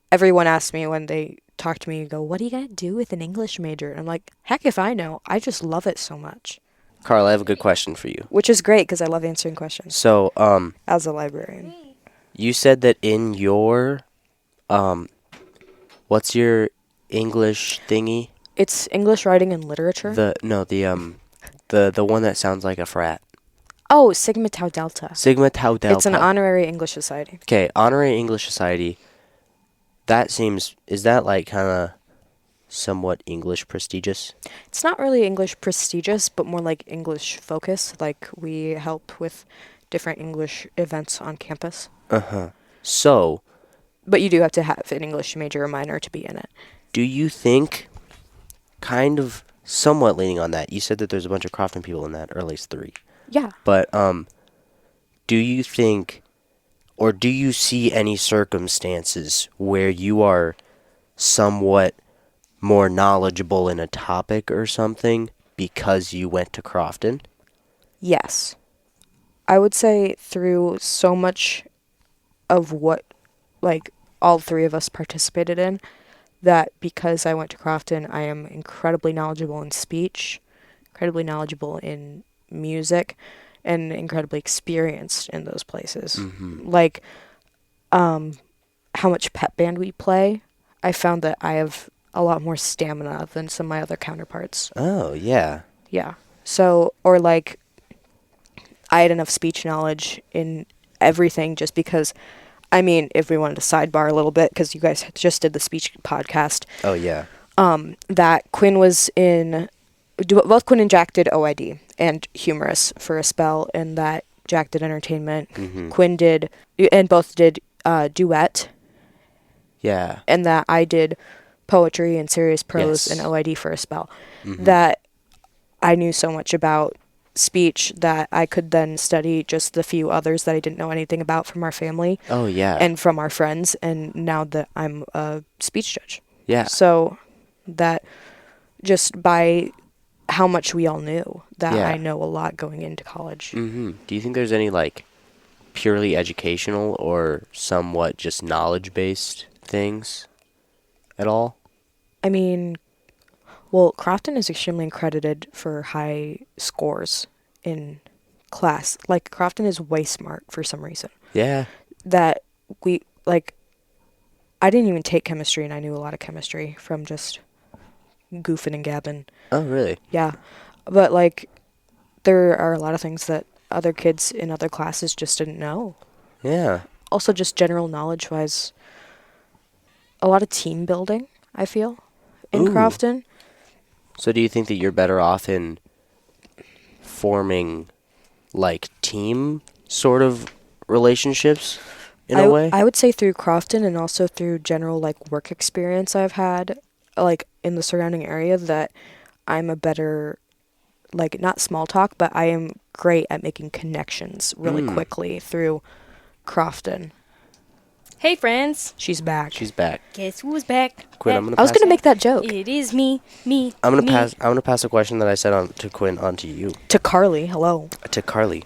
Everyone asks me when they talk to me, go, what are you going to do with an English major? And I'm like, heck if I know. I just love it so much. Carl, I have a good question for you. Which is great because I love answering questions. So, as a librarian. You said that in your, what's your English thingy? It's English writing and literature. The one that sounds like a frat. Oh, Sigma Tau Delta. Sigma Tau Delta. It's an honorary English society. Okay, honorary English society. Is that like kind of somewhat English prestigious? It's not really English prestigious, but more like English focus. Like we help with different English events on campus. Uh-huh. So. But you do have to have an English major or minor to be in it. Do you think, kind of somewhat leaning on that, you said that there's a bunch of Crofton people in that, or at least 3. Yeah. But do you think, or do you see any circumstances where you are somewhat more knowledgeable in a topic or something because you went to Crofton? Yes. I would say through so much of what, like, all 3 of us participated in, that because I went to Crofton, I am incredibly knowledgeable in speech, incredibly knowledgeable in music, and incredibly experienced in those places. Mm-hmm. Like, how much pep band we play, I found that I have a lot more stamina than some of my other counterparts. Oh, yeah. Yeah. So, or like, I had enough speech knowledge in everything just because, I mean, if we wanted to sidebar a little bit, because you guys just did the speech podcast. Oh, yeah. That Quinn was in, both Quinn and Jack did OID and humorous for a spell, and that Jack did entertainment. Mm-hmm. Quinn did, and both did duet. Yeah. And that I did poetry and serious prose and OID for a spell. Mm-hmm. That I knew so much about speech that I could then study just the few others that I didn't know anything about from our family. Oh, yeah. And from our friends, and now that I'm a speech judge. Yeah. So that just by how much we all knew, that I know a lot going into college. Mm-hmm. Do you think there's any, like, purely educational or somewhat just knowledge-based things at all? I mean, well, Crofton is extremely accredited for high scores in class. Like, Crofton is way smart for some reason. Yeah. That we, like, I didn't even take chemistry, and I knew a lot of chemistry from just goofing and gabbing. Oh, really? Yeah. But, like, there are a lot of things that other kids in other classes just didn't know. Yeah. Also, just general knowledge-wise, a lot of team building, I feel, in Crofton. So do you think that you're better off in forming, like, team sort of relationships in a way? I would say through Crofton and also through general, like, work experience I've had, like, in the surrounding area, that I'm a better, like, not small talk, but I am great at making connections really quickly through Crofton. Hey, friends. She's back. She's back. Guess who's back? Quinn, I'm gonna I was gonna make that joke It is me. I'm gonna pass a question that I said on to Quinn onto you. to Karley. Hello. To Karley.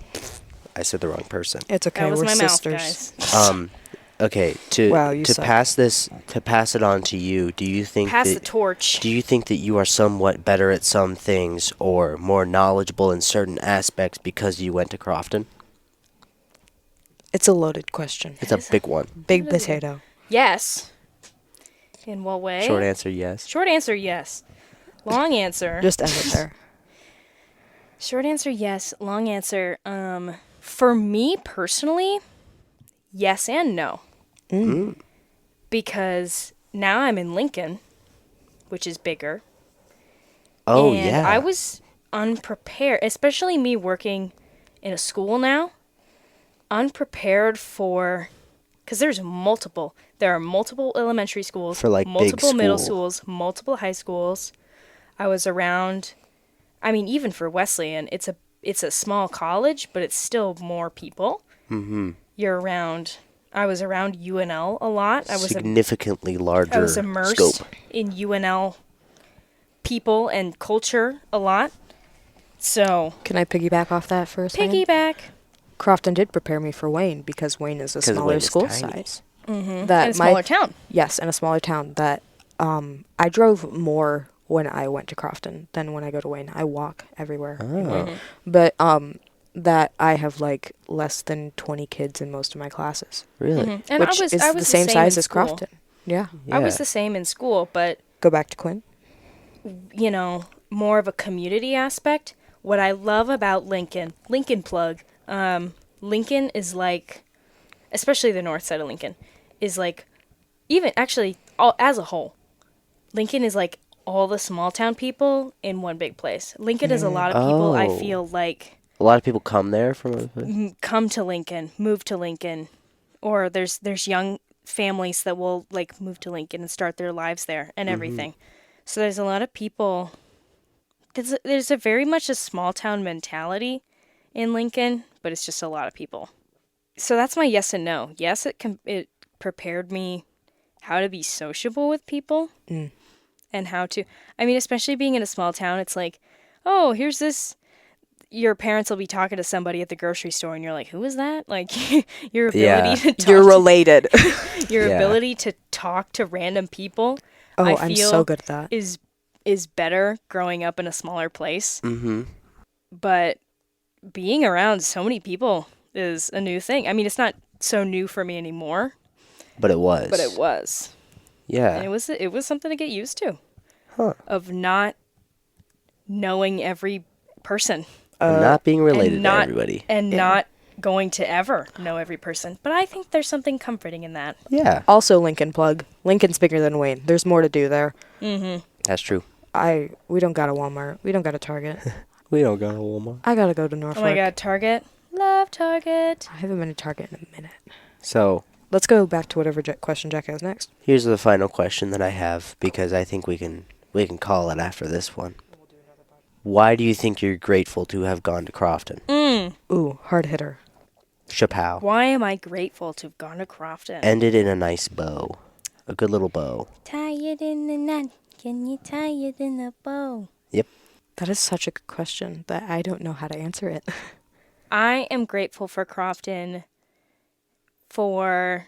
I said the wrong person. It's okay. That was We're my sisters. mouth, guys. Okay, Wow, you suck. pass it on to you. Do you think Pass that the torch. Do you think that you are somewhat better at some things or more knowledgeable in certain aspects because you went to Crofton? It's a loaded question. It's a big one. Big potato. Yes. In what way? Short answer, yes. Short answer, yes. Long answer. Just end it there. Short answer, yes. Long answer, for me personally, yes and no. Because now I'm in Lincoln, which is bigger. Oh, and yeah. I was unprepared, especially me working in a school now, unprepared for, because there are multiple elementary schools, For, like, big multiple middle school. schools, multiple high schools. I was around, I mean, even for Wesleyan, it's a small college, but it's still more people. Mm-hmm. I was around UNL a lot. Significantly larger I was immersed scope. in UNL people and culture a lot. So, Can I piggyback off that for a second? piggyback. Crofton did prepare me for Wayne because Wayne is a 'Cause smaller Wayne is school tiny. size. In That a smaller town. Yes, in a smaller town. That I drove more when I went to Crofton than when I go to Wayne. I walk everywhere. Oh. But that I have like less than 20 kids in most of my classes, Really? And which is the same size in as school. Crofton. Yeah. I was Yeah. the same in school, but, Go back to Quinn. more of a community aspect. What I love about Lincoln plug, Lincoln is like, especially the north side of Lincoln, is like, even actually, as a whole, Lincoln is like all the small town people in one big place. Lincoln is a lot of people, I Oh. feel like, A lot of people come there from other places? come to Lincoln, move to Lincoln, or there's young families that will like move to Lincoln and start their lives there and everything. So there's a lot of people. There's a very much a small town mentality in Lincoln, but it's just a lot of people. So that's my yes and no. Yes, it prepared me how to be sociable with people and how to. I mean, especially being in a small town, it's like, oh, here's this. Your parents will be talking to somebody at the grocery store, and you're like, "Who is that?" Like your ability to talk You're related. your Yeah. ability to talk to random people. Oh, I I'm feel so good at that. is better growing up in a smaller place. Mm-hmm. But being around so many people is a new thing. I mean, it's not so new for me anymore, But it was. but it was. Yeah. And it was something to get used to. Huh. Of not knowing every person And not being related and not to everybody. and not going to ever know every person. But I think there's something comforting in that. Yeah. Also, Lincoln plug. Lincoln's bigger than Wayne. There's more to do there. That's true. We don't got a Walmart. We don't got a Target. We don't go to Walmart. I gotta go to Norfolk. Oh my god, Target. Love Target. I haven't been to Target in a minute. So, Let's go back to whatever question Jack has next. here's the final question that I have because I think we can call it after this one. Why do you think you're grateful to have gone to Crofton? Ooh, hard hitter. Chapow. Why am I grateful to have gone to Crofton? Ended in a nice bow. A good little bow. Tie it in the knot. Can you tie it in a bow? Yep. That is such a good question that I don't know how to answer it. I am grateful for Crofton for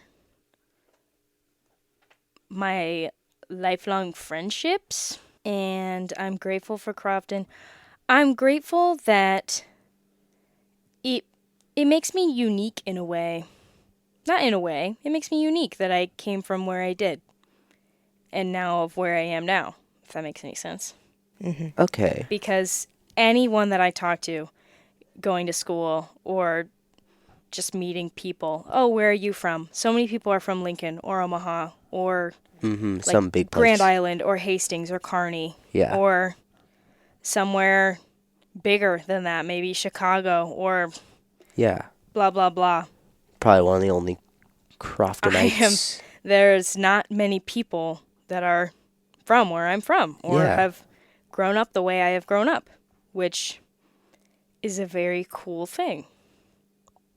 my lifelong friendships, and I'm grateful for Crofton. I'm grateful that it makes me unique in a way. Not in a way. It makes me unique that I came from where I did. And now of where I am now, if that makes any sense. Mm-hmm. Okay. Because anyone that I talk to going to school or just meeting people, oh, where are you from? So many people are from Lincoln or Omaha or like some big place. Grand Island or Hastings or Kearney. Yeah. Or somewhere bigger than that, maybe Chicago or blah, blah, blah. Probably one of the only Croftonites. There's not many people that are from where I'm from or have grown up the way I have grown up, which is a very cool thing,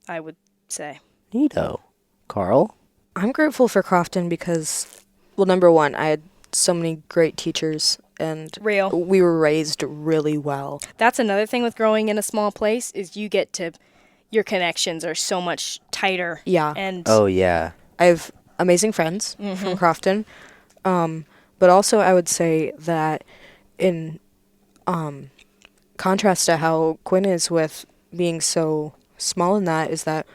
I would say. Neato. Carl? I'm grateful for Crofton because, well, number one, I had so many great teachers and we were raised really well. That's another thing with growing in a small place is your connections are so much tighter. Yeah. And I have amazing friends from Crofton. But also I would say that in contrast to how Quinn is with being so small in that is that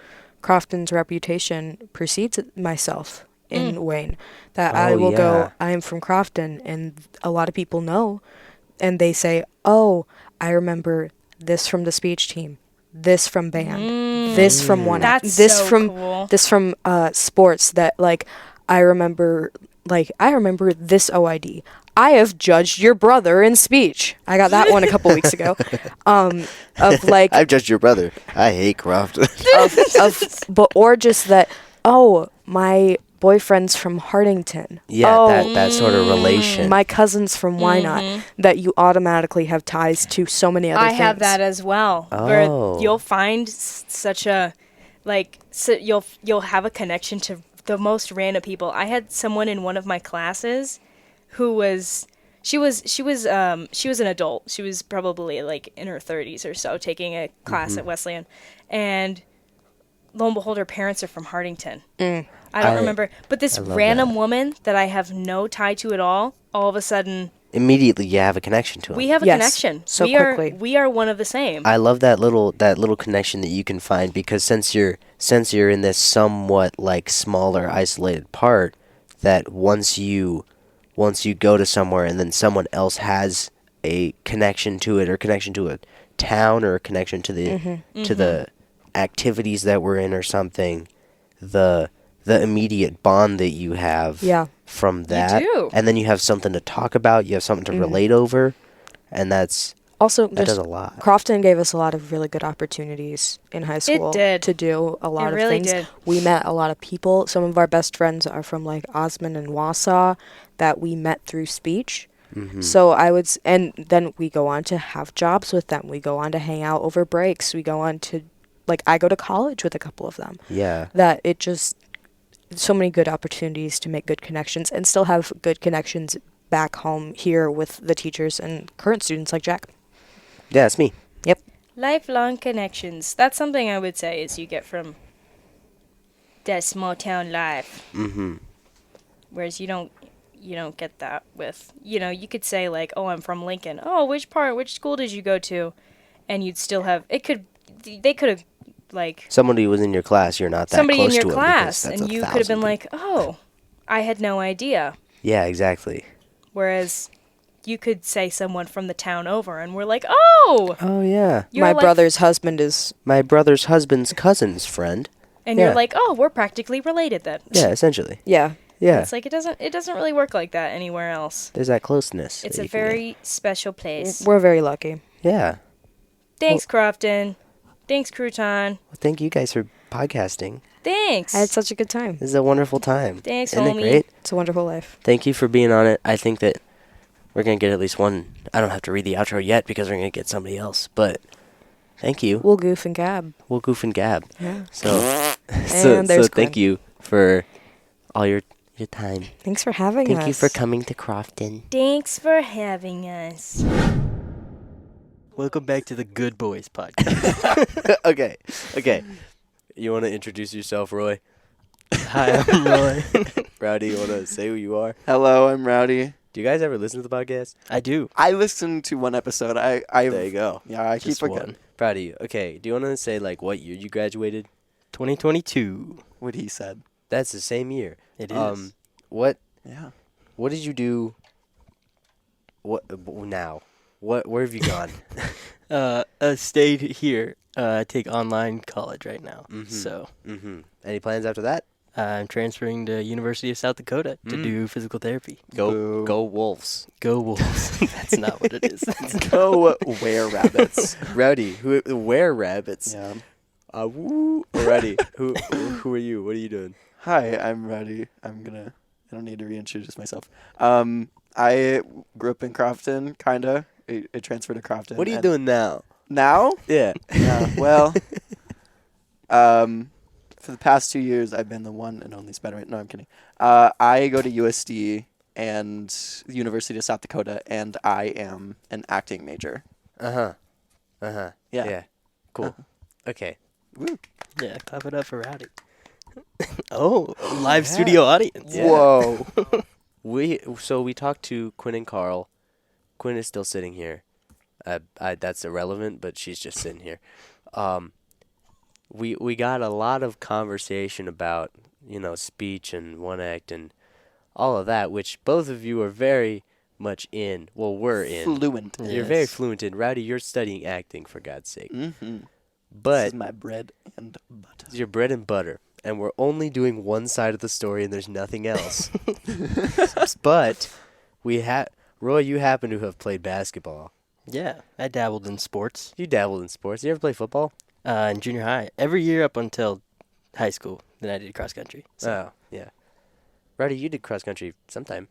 Crofton's reputation precedes myself in Wayne. That I will go, I am from Crofton, and a lot of people know, and they say, oh, I remember this from the speech team, this from band, this from one act, this from sports, that like I remember this OID. I have judged your brother in speech. I got that one a couple weeks ago. I've judged your brother. I hate Crofton. Or just that. Oh, my boyfriend's from Hardington. Yeah, that sort of relation. My cousin's from Wynot. That you automatically have ties to so many other things. I have that as well. Oh. Where you'll find such a you'll have a connection to the most random people. I had someone in one of my classes who was she was an adult. She was probably like in her 30s or so, taking a class at Wesleyan, and lo and behold, her parents are from Hardington. I don't remember, but this random woman that I have no tie to at all of a sudden, immediately you have a connection to them. we have a connection so quickly. We are one of the same. I love that little connection that you can find, because since you're in this somewhat like smaller isolated part, that once you go to somewhere and then someone else has a connection to it, or connection to a town, or a connection to the to the activities that we're in or something, the immediate bond that you have from that, and then you have something to talk about, you have something to relate over, and that does a lot. Crofton gave us a lot of really good opportunities in high school to do a lot of things. Did. We met a lot of people. Some of our best friends are from like Osmond and Wausau that we met through speech. So and then we go on to have jobs with them. We go on to hang out over breaks. We go on to, like, I go to college with a couple of them. Yeah. That it just, so many good opportunities to make good connections and still have good connections back home here with the teachers and current students like Jack. Yeah, that's me. Yep. Lifelong connections. That's something I would say is you get from that small town life. Whereas you don't get that with, you could say like, oh, I'm from Lincoln. Oh, which school did you go to? And you'd still have, they could have, like, Somebody who was in your class, you're not that somebody close in to your him, class, because that's and you could have been like, oh, I had no idea. Yeah, exactly. Whereas you could say someone from the town over, and we're like, oh, yeah. My brother's husband is my brother's husband's cousin's friend. And you're like, oh, we're practically related then. Yeah, essentially. Yeah. It's like it doesn't really work like that anywhere else. There's that closeness. It's a very special place. We're very lucky. Yeah. Thanks, Crofton. Thanks, Crouton. Well, thank you guys for podcasting. Thanks. I had such a good time. This is a wonderful time. Thanks, Isn't homie. it great? It's a wonderful life. Thank you for being on it. I think that we're going to get at least one. I don't have to read the outro yet because we're going to get somebody else. But thank you. We'll goof and gab. Yeah. So there's thank Quinn. you for all your time. Thanks for having us. Thank you for coming to Crofton. Thanks for having us. Welcome back to the Good Boys podcast. Okay. You want to introduce yourself, Roy? Hi, I'm Roy. Rowdy, you want to say who you are? Hello, I'm Rowdy. Do you guys ever listen to the podcast? I do. I listened to one episode. There you go. Yeah, I Just keep forgetting. Proud of you. Okay, do you want to say, like, what year you graduated? 2022. What he said. That's the same year. It is. What? Yeah. What did you do? What now? Where have you gone? I stayed here. I take online college right now. Mm-hmm. So. Mm-hmm. Any plans after that? I'm transferring to University of South Dakota to do physical therapy. Go Wolves. Go Wolves. That's not what it is. Go Were Rabbits. Rowdy. Where rabbits? Yeah. Woo. Rowdy. Who are you? What are you doing? Hi, I'm Rowdy. I don't need to reintroduce myself. I grew up in Crofton, kinda. I transferred to Crofton. What are you doing now? Now? Yeah. Yeah. Well, for the past 2 years, I've been the one and only Spider-Man. No, I'm kidding. I go to USD and the University of South Dakota, and I am an acting major. Yeah. Yeah. Cool. Okay. Woo. Yeah, clap it up for Rowdy. Live studio audience. Yeah. Whoa. We talked to Quinn and Karl. Quinn is still sitting here. That's irrelevant, but she's just sitting here. We got a lot of conversation about, speech and one act and all of that, which both of you are very much in. Well, we're in. Fluent. You're very fluent in. Rowdy, you're studying acting, for God's sake. Mm-hmm. But this is my bread and butter. Your bread and butter. And we're only doing one side of the story and there's nothing else. But Roy, you happen to have played basketball. Yeah, I dabbled in sports. You dabbled in sports. You ever play football? In junior high. Every year up until high school. Then I did cross country. So. Oh, yeah. Rowdy, you did cross country sometime.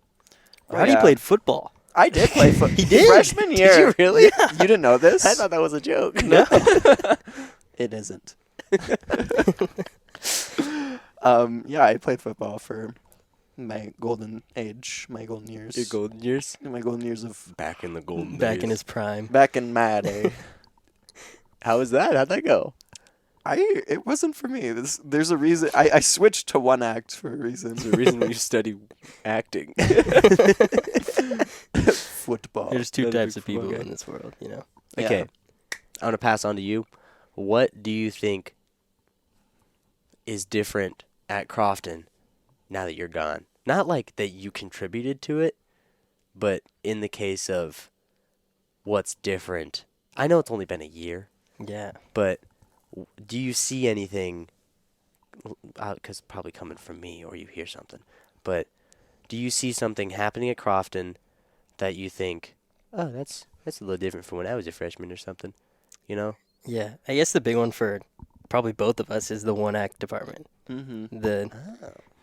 Rowdy played football. I did play football. He did? Freshman year. Did you really? Yeah. You didn't know this? I thought that was a joke. No. It isn't. I played football for my golden age, my golden years. Your golden years? My golden years of... Back in the golden days. Back in his prime. Back in my day. How was that? How'd that go? It wasn't for me. There's a reason. I switched to one act for a reason. There's a reason you study acting. Football. There's two types of people in this world, Okay. Yeah. I'm going to pass on to you. What do you think is different at Crofton now that you're gone? Not like that you contributed to it, but in the case of what's different. I know it's only been a year. Yeah. But do you see anything, because probably coming from me or you hear something, but do you see something happening at Crofton that you think, oh, that's a little different from when I was a freshman or something, Yeah, I guess the big one for probably both of us is the one act department. Mm-hmm.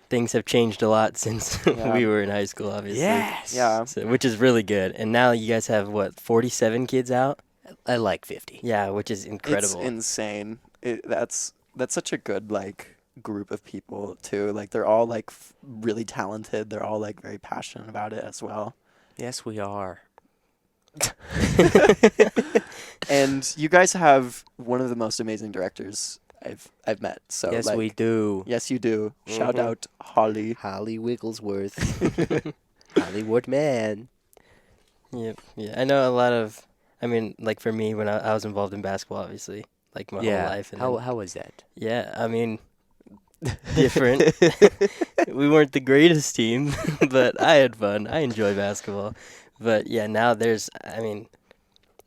Things have changed a lot since we were in high school, obviously. Yes. Yeah. So, which is really good. And now you guys have 47 kids out? I like 50. Yeah, which is incredible. It's insane. That's such a good group of people too. They're all really talented. They're all very passionate about it as well. Yes, we are. And you guys have one of the most amazing directors I've met. So yes, we do. Yes, you do. Mm-hmm. Shout out Holly Wigglesworth. Hollywood man. Yeah. I know a lot of. I mean, for me, when I was involved in basketball, obviously, my whole life. And how was that? Yeah, I mean, different. We weren't the greatest team, but I had fun. I enjoy basketball. But yeah, now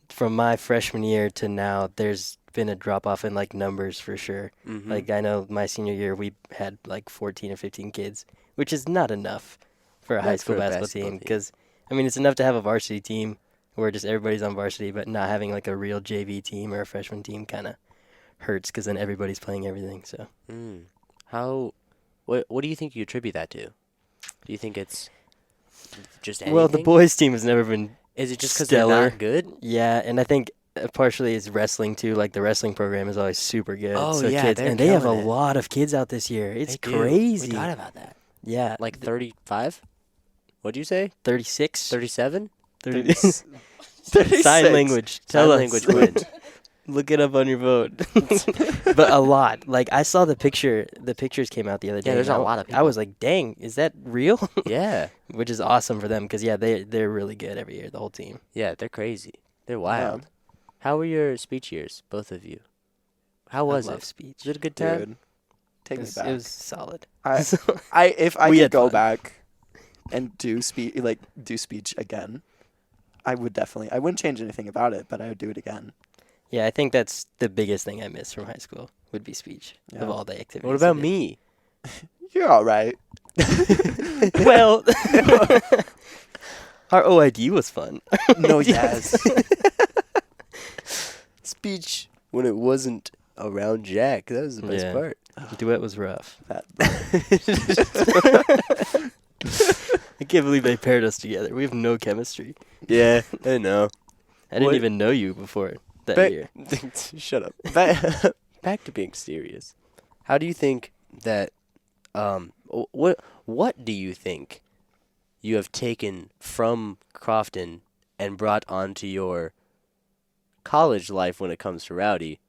from my freshman year to now, there's been a drop off in numbers for sure. Mm-hmm. I know my senior year we had 14 or 15 kids, which is not enough for a high school basketball team. Because it's enough to have a varsity team where just everybody's on varsity, but not having a real JV team or a freshman team kind of hurts because then everybody's playing everything. So, what do you think you attribute that to? Do you think it's just anything? Well, the boys' team has never been. Is it just because they're not good? Yeah, and I think partially it's wrestling too. The wrestling program is always super good. Oh, so yeah, kids, they're and they have a killing it. lot of kids out this year. It's They do. crazy. We forgot about that. Yeah, 35? What'd you say? 36, 37? 36. Sign language. Tell Sign us. language wins. Look it up on your phone. But a lot. I saw the picture. The pictures came out the other day. there's and a lot of I people. was like, dang, is that real? Yeah. Which is awesome for them because they're really good every year. The whole team. Yeah, they're crazy. They're wild. How were your speech years, both of you? How was I it? love speech. Was it a good time? Dude, take me back. It was solid. If I We could had go fun. back and do speech again, I would definitely. I wouldn't change anything about it, but I would do it again. Yeah, I think that's the biggest thing I miss from high school would be speech Yeah. of all the activities. What about we did. me? You're all right. Well, our OID was fun. No, yes. Speech when it wasn't around Jack. That was the best Yeah. part. Duet was rough. That- I can't believe they paired us together. We have no chemistry. Yeah, I know. I didn't What- even know you before that Back- year. Shut up. Back to being serious. How do you think that? What do you think you have taken from Crofton and brought onto your college life when it comes to Rowdy,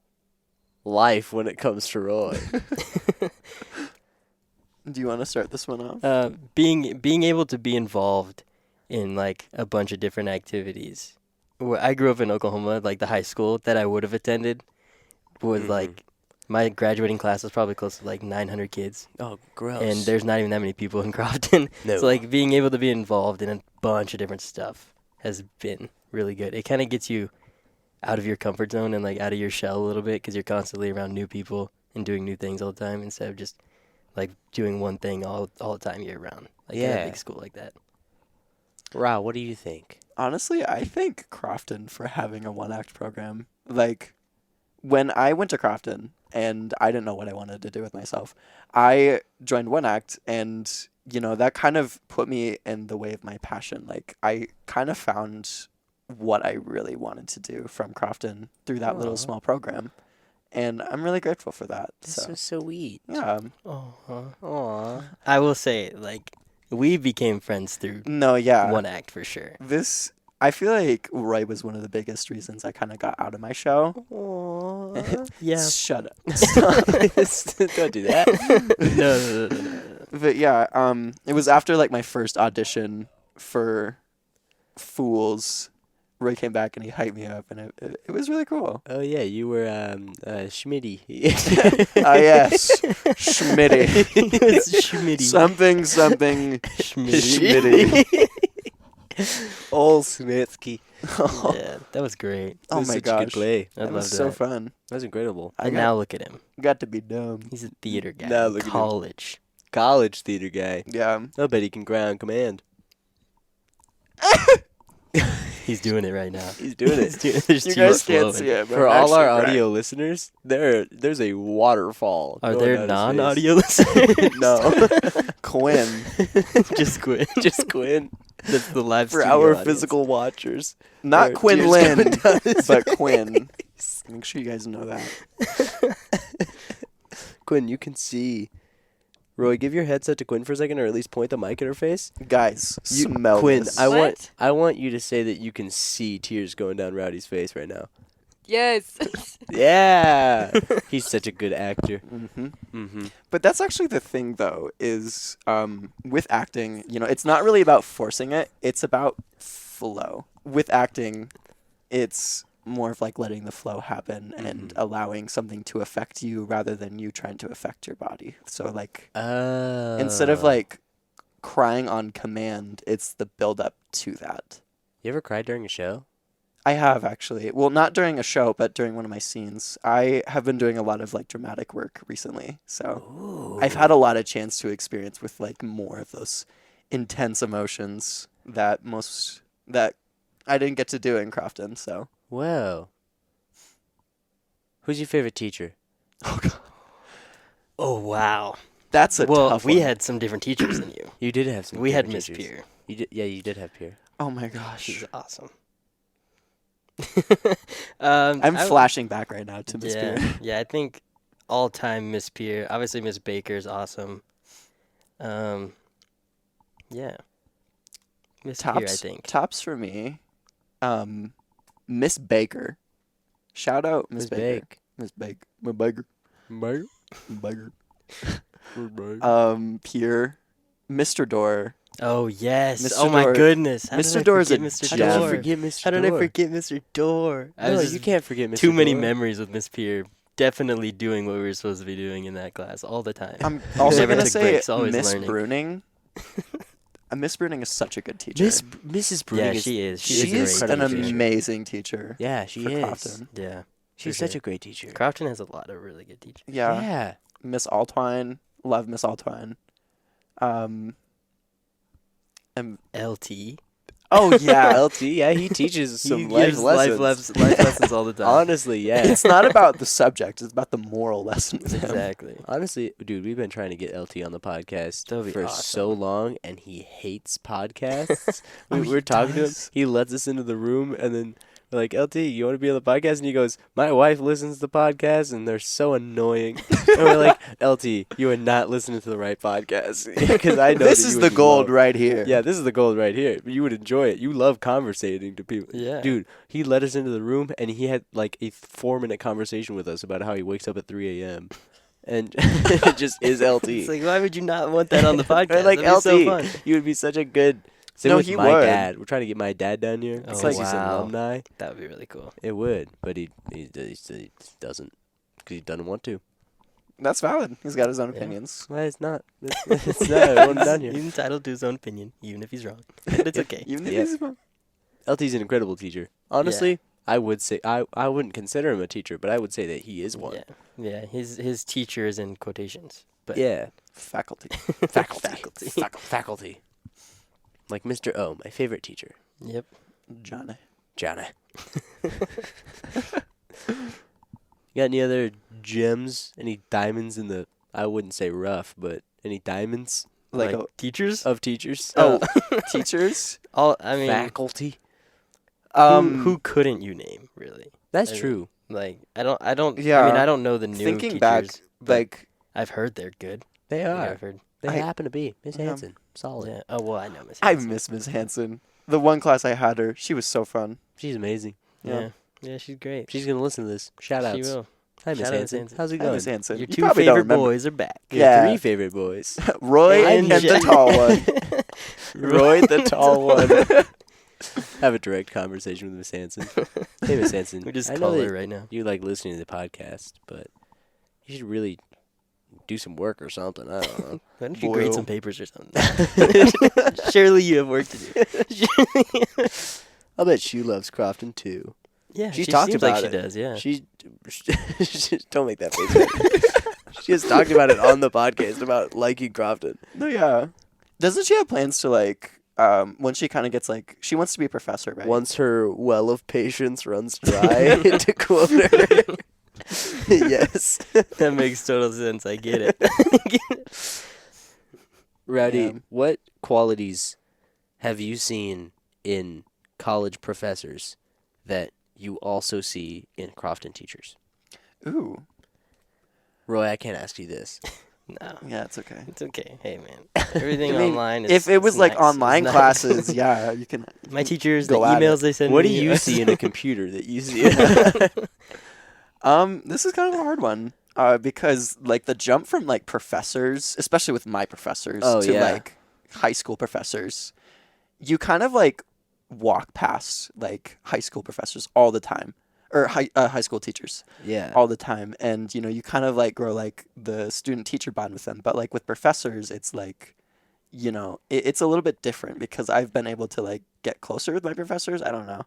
life when it comes to Roy? Do you want to start this one off? Being able to be involved in like a bunch of different activities. I grew up in Oklahoma, like the high school that I would have attended was like my graduating class was probably close to like 900 kids. Oh, gross. And there's not even that many people in Crofton. No. So like being able to be involved in a bunch of different stuff has been really good. It kind of gets you out of your comfort zone and like out of your shell a little bit because you're constantly around new people and doing new things all the time instead of just like doing one thing all the time year round. Like in a big school like that. Row, what do you think? Honestly, I thank Crofton for having a one-act program. Like, when I went to Crofton and I didn't know what I wanted to do with myself, I joined one act and, you know, that kind of put me in the way of my passion. Like, I kind of found what I really wanted to do from Crofton through that little small program. And I'm really grateful for that. That's so sweet. Yeah. Aww. I will say, like, we became friends through No, yeah. one act for sure. I feel like Roy was one of the biggest reasons I kind of got out of my show. Aww. Yeah. Shut up. Don't do that. No. But yeah, it was after like my first audition for Fools. Roy came back and he hyped me up, and it was really cool. Oh yeah, you were Schmitty. Ah yes, Schmitty. Schmitty. Something Schmitty. Schmitty. Old Smitsky. Yeah, that was great. Oh Was my such a good gosh, play. I that loved was so that. fun. That was incredible. I And now look at him. got to be dumb. He's a theater guy. Now in look at him. college. College theater guy. Yeah. I bet he can ground command. He's doing it right now. He's doing it. There's You too guys much can't flowing. see it, but For I'm all our actually audio listeners, there's a waterfall. Are going there down his non-audio listeners? face. No. Quinn. Just Quinn. Just Quinn. That's the live For studio our audience. physical watchers. Not There are tears coming Quinnlan, down his but Quinn. Make sure you guys know that. Quinn, you can see. Roy, give your headset to Quinn for a second, or at least point the mic at her face. Guys, You, smell Quinn, this. I want you to say that you can see tears going down Rowdy's face right now. Yes. Yeah, he's such a good actor. But that's actually the thing, though, is with acting, you know, it's not really about forcing it. It's about flow. With acting, it's more of like letting the flow happen and allowing something to affect you rather than you trying to affect your body. So, like, instead of like crying on command, it's the build up to that. You ever cried during a show? I have actually. Well, not during a show, but during one of my scenes. I have been doing a lot of like dramatic work recently. So I've had a lot of chance to experience with like more of those intense emotions that I didn't get to do in Crofton. So Whoa. Who's your favorite teacher? Oh, wow. that's a tough we one. had some different teachers than you. You did have some. We had favorite Miss teachers. Peer. You did, yeah, you did have Peer. Oh my gosh. She's awesome. I'm flashing back right now to Miss Peer. Yeah, I think all-time Miss Peer. Obviously, Miss Baker's awesome. Yeah. Miss Peer, I think. Tops for me. Miss Baker. Shout out Miss Baker. Miss Baker. Miss Baker. Baker. Baker. Pierre, Mr. Door, Oh yes! Mr. Oh my Door- goodness! Mr. Door is a Mr. gem. How Door. did I forget Mr. How did I Door? forget Mr. Door? No, you can't forget Mr. Too many Door. memories with Miss Pierre. Definitely doing what we were supposed to be doing in that class all the time. I'm also Never gonna took say breaks, always Miss learning. Bruning. Miss Bruning is such a good teacher. Mrs. Bruning Yeah, is she is. She She's a is great an teacher. amazing teacher. Yeah, she for is. Crofton. Yeah, She's for such sure. a great teacher. Crofton has a lot of really good teachers. Yeah. Yeah. Miss Altwine. Love Miss Altwine. And LT. oh yeah. LT, yeah, he teaches some He life gives lessons. life lessons all the time. Honestly, yeah. It's not about the subject, it's about the moral lesson with him. Exactly. Honestly, dude, we've been trying to get LT on the podcast That'd be for awesome. so long, and he hates podcasts. Oh, We're talking to him. does? He lets us into the room, and then we're like, LT, you want to be on the podcast? And he goes, my wife listens to podcasts, and they're so annoying. And we're like, LT, you are not listening to the right podcast. Because I know This that is you the would gold love- right here. Yeah, this is the gold right here. You would enjoy it. You love conversating to people. Yeah. Dude, he let us into the room, and he had like a 4-minute conversation with us about how he wakes up at 3 a.m. And it just is LT. It's like, why would you not want that on the podcast? Or like That'd be LT, so fun. you would be such a good. Same No, with he my would. dad. We're trying to get my dad down here. Oh, It's like he's an wow. alumni. That would be really cool. It would, but he doesn't because he doesn't want to. That's valid. He's got his own Yeah. opinions. Well, it's not. It's not. I want him down here. He's entitled to his own opinion, even if he's wrong. But it's okay. Even if Yeah. he's wrong. LT's an incredible teacher. Honestly, I would say I wouldn't consider him a teacher, but I would say that he is one. Yeah. His teacher is in quotations. But Yeah. Faculty. Faculty. Faculty. Like Mr. O, my favorite teacher. Yep. Johnny. Johnny. You got any other gems? Any diamonds in the, I wouldn't say rough, but any diamonds Like, teachers. of teachers? oh, teachers? I mean, Faculty? who couldn't you name really? That's I mean, true. Like I don't. Yeah. I mean, I don't know the new Thinking teachers. back, but like, I've heard they're good. They Like, are. I've heard. They I- happen to be. Miss Yeah. Hanson. Solid. Yeah. Oh well, I know Miss. I Hanson. miss Miss Hanson. The one class I had her, she was so fun. She's amazing. Yeah. Yeah, she's great. She's going to listen to this. Shout outs. She will. Hi, Miss Shout out Miss Hanson. Hanson. How's it Hi, going? Miss Hanson. Your You two probably don't favorite remember. boys are back. Your Yeah. 3 favorite boys. Roy and the Jen. tall one. Roy, the tall one. Have a direct conversation with Miss Hanson. Hey, Miss Hanson. We just I know call her that right now. you like listening to the podcast, but you should really do some work or something. I don't know. Why don't you grade Boil. some papers or something? Surely you have work to do. I'll bet she loves Crofton too. Yeah, She's she talked seems about like it. she does. Yeah. She don't make that face. She has talked about it on the podcast about liking Crofton. No, yeah. Doesn't she have plans to, like, when she kind of gets, like, she wants to be a professor, right? Once her well of patience runs dry, to quote her. Yes. That makes total sense. I get it. Rowdy, Yeah. what qualities have you seen in college professors that you also see in Crofton teachers? Ooh. Roy, I can't ask you this. No, Yeah, it's okay. it's okay. Hey, man. Everything I mean, online is. if it was, is like, nice. online It's nice. classes, yeah, you can. My teachers, Go the at emails it. they send What do me. you see in a computer that you see? This is kind of a hard one. Because, like, the jump from, like, professors, especially with my professors, Oh, to, yeah. like, high school professors, you kind of, like, walk past, like, high school professors all the time. Or high school teachers Yeah. all the time. And, you know, you kind of, like, grow, like, the student-teacher bond with them. But, like, with professors, it's, like, you know, it's a little bit different because I've been able to, like, get closer with my professors. I don't know.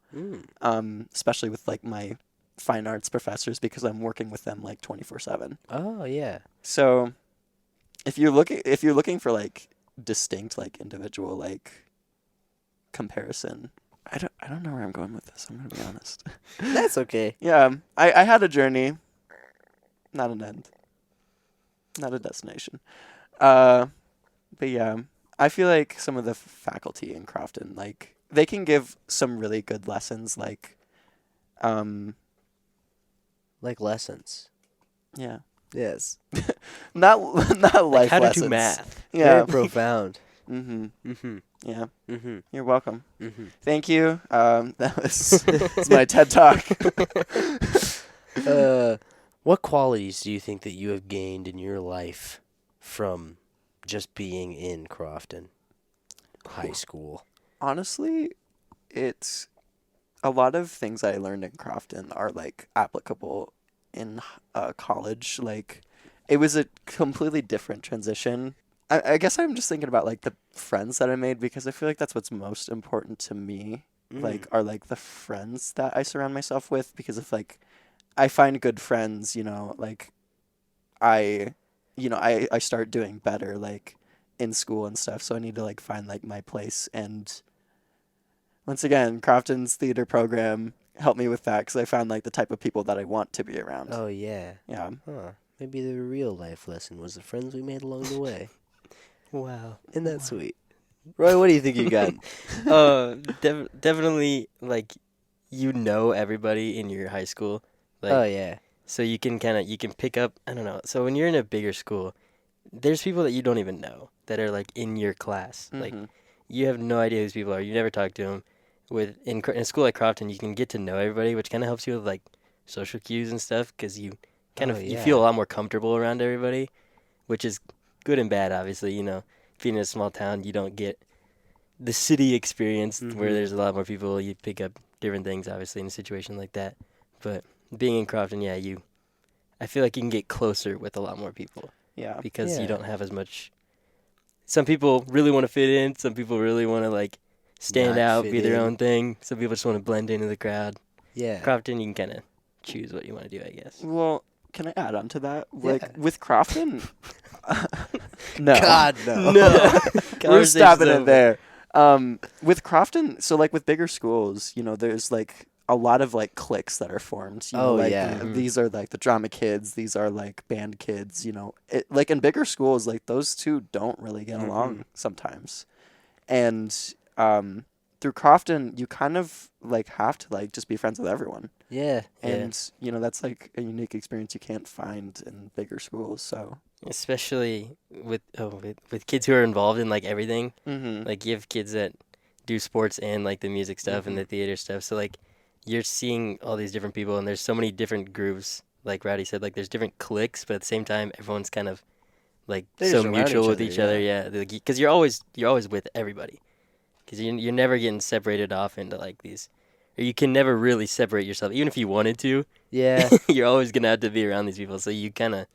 Especially with, like, my fine arts professors because I'm working with them, like, 24/7. Oh, yeah. So, if you're looking for, like, distinct, like, individual, like, comparison, I don't know where I'm going with this. I'm gonna be honest. That's okay. Yeah, I had a journey, not an end, not a destination. But yeah, I feel like some of the faculty in Crofton, like, they can give some really good lessons, like, Like lessons. yeah, Yes. not life Like how to lessons. do math. Yeah. Very profound. Mm-hmm. Mm-hmm. Yeah. Mm-hmm. You're welcome. Mm-hmm. Thank you. That was my TED Talk. What qualities do you think that you have gained in your life from just being in Crofton? high school? Honestly, it's a lot of things I learned in Crofton are like applicable in college. Like, it was a completely different transition. I guess I'm just thinking about like the friends that I made, because I feel like that's what's most important to me. Like, are like the friends that I surround myself with, because if like I find good friends, like I start doing better like in school and stuff. So I need to like find like my place. And once again, Crofton's theater program helped me with that, because I found like the type of people that I want to be around. Oh yeah. Yeah. Huh. Maybe the real life lesson was the friends we made along the way. Wow. Isn't that sweet? Roy, what do you think you got? Definitely, like, everybody in your high school. Like, Oh yeah. So you can pick up, I don't know. So when you're in a bigger school, there's people that you don't even know that are like in your class. Like, you have no idea who these people are. You never talk to them. In a school like Crofton, you can get to know everybody, which kind of helps you with like social cues and stuff, because you you feel a lot more comfortable around everybody, which is good and bad, obviously. Being in a small town, you don't get the city experience where there's a lot more people. You pick up different things, obviously, in a situation like that. But being in Crofton, I feel like you can get closer with a lot more people. Yeah. Because you don't have as much. Some people really want to fit in. Some people really want to like stand out, be their own thing. Some people just want to blend into the crowd. Yeah. Crofton, you can kind of choose what you want to do, I guess. Well, can I add on to that? Yeah. Like, with Crofton... No. God, no. We're stopping it there. With Crofton, so, like, with bigger schools, there's, like, a lot of, like, cliques that are formed. These are, like, the drama kids. These are, like, band kids, like, in bigger schools, like, those two don't really get along sometimes. And through Crofton, you kind of, like, have to, like, just be friends with everyone. Yeah. And, that's, like, a unique experience you can't find in bigger schools, so... Especially with kids who are involved in, like, everything. Like, you have kids that do sports and, like, the music stuff and the theater stuff. So, like, you're seeing all these different people, and there's so many different groups. Like Rowdy said, like, there's different cliques, but at the same time, everyone's kind of, like, so mutual with each other. Yeah, because you're always with everybody. Because you're never getting separated off into, like, these... Or you can never really separate yourself. Even if you wanted to, you're always going to have to be around these people. So you kind of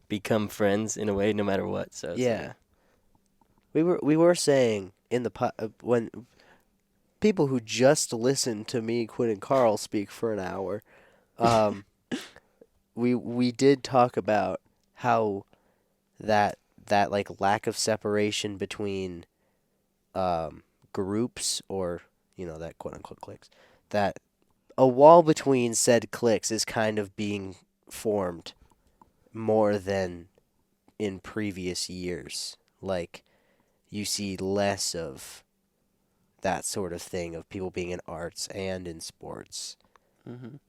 become friends in a way no matter what. So we were saying in the when people who just listened to me, Quinn, and Karl speak for an hour, we did talk about how that like lack of separation between groups, or that quote unquote cliques, that a wall between said cliques is kind of being formed more than in previous years. Like, you see less of that sort of thing, of people being in arts and in sports,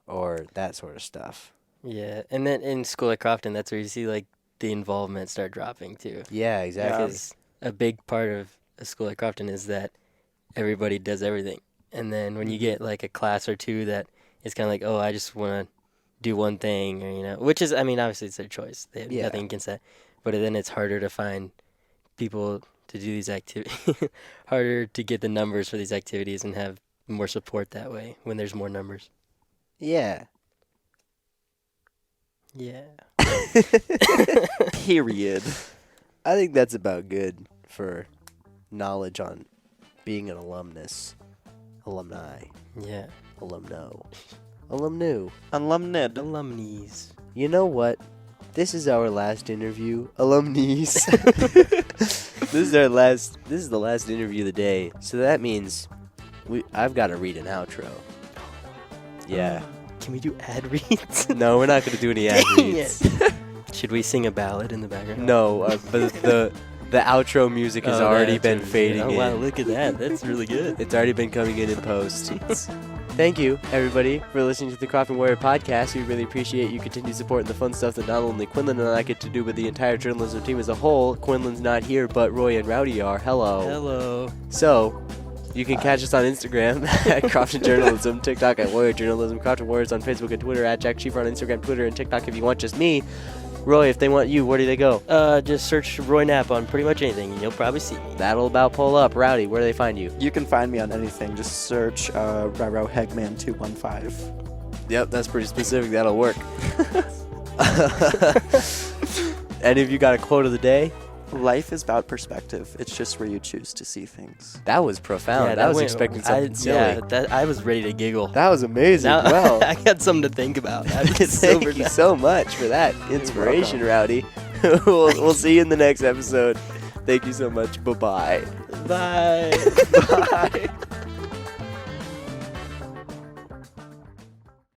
or that sort of stuff. Yeah, and then in school at Crofton, that's where you see, like, the involvement start dropping, too. Yeah, exactly. Because a big part of a school at Crofton is that everybody does everything. And then when you get, like, a class or two that is kind of like, oh, I just want to do one thing, or, which is, I mean, obviously it's their choice. They have nothing against that. But then it's harder to find people to do these activities, harder to get the numbers for these activities and have more support that way when there's more numbers. Yeah. Yeah. Period. I think that's about good for knowledge on being an alumnus. Alumni. Yeah. Alumno. Alumnu. Alumnid. Alumnees. You know what? This is our last interview. Alumnees. This is the last interview of the day. So that means I've got to read an outro. Yeah. Can we do ad reads? No, we're not going to do any ad reads. Should we sing a ballad in the background? No, but the outro music has already been fading in. Oh, wow, look at that. That's really good. It's already been coming in post. Thank you, everybody, for listening to the Crofton Warrior podcast. We really appreciate you continued support and the fun stuff that not only Quinnlan and I get to do, but the entire journalism team as a whole. Quinnlan's not here, but Roy and Rowdy are. Hello. Hello. So, you can catch us on Instagram at Crofton Journalism, TikTok at Warrior Journalism, Crofton Warriors on Facebook and Twitter, at Jack Cheever on Instagram, Twitter, and TikTok if you want just me. Roy, if they want you, where do they go? Just search Roy Knapp on pretty much anything, and you'll probably see me. That'll about pull up. Rowdy, where do they find you? You can find me on anything. Just search Raro Hegman 215. Yep, that's pretty specific. That'll work. Any of you got a quote of the day? Life is about perspective. It's just where you choose to see things. That was profound. Yeah, I was expecting something silly. Yeah, I was ready to giggle. That was amazing. Now, Well, I got something to think about. thank you so much for that inspiration, Rowdy. We'll see you in the next episode. Thank you so much. Bye-bye. Bye. Bye.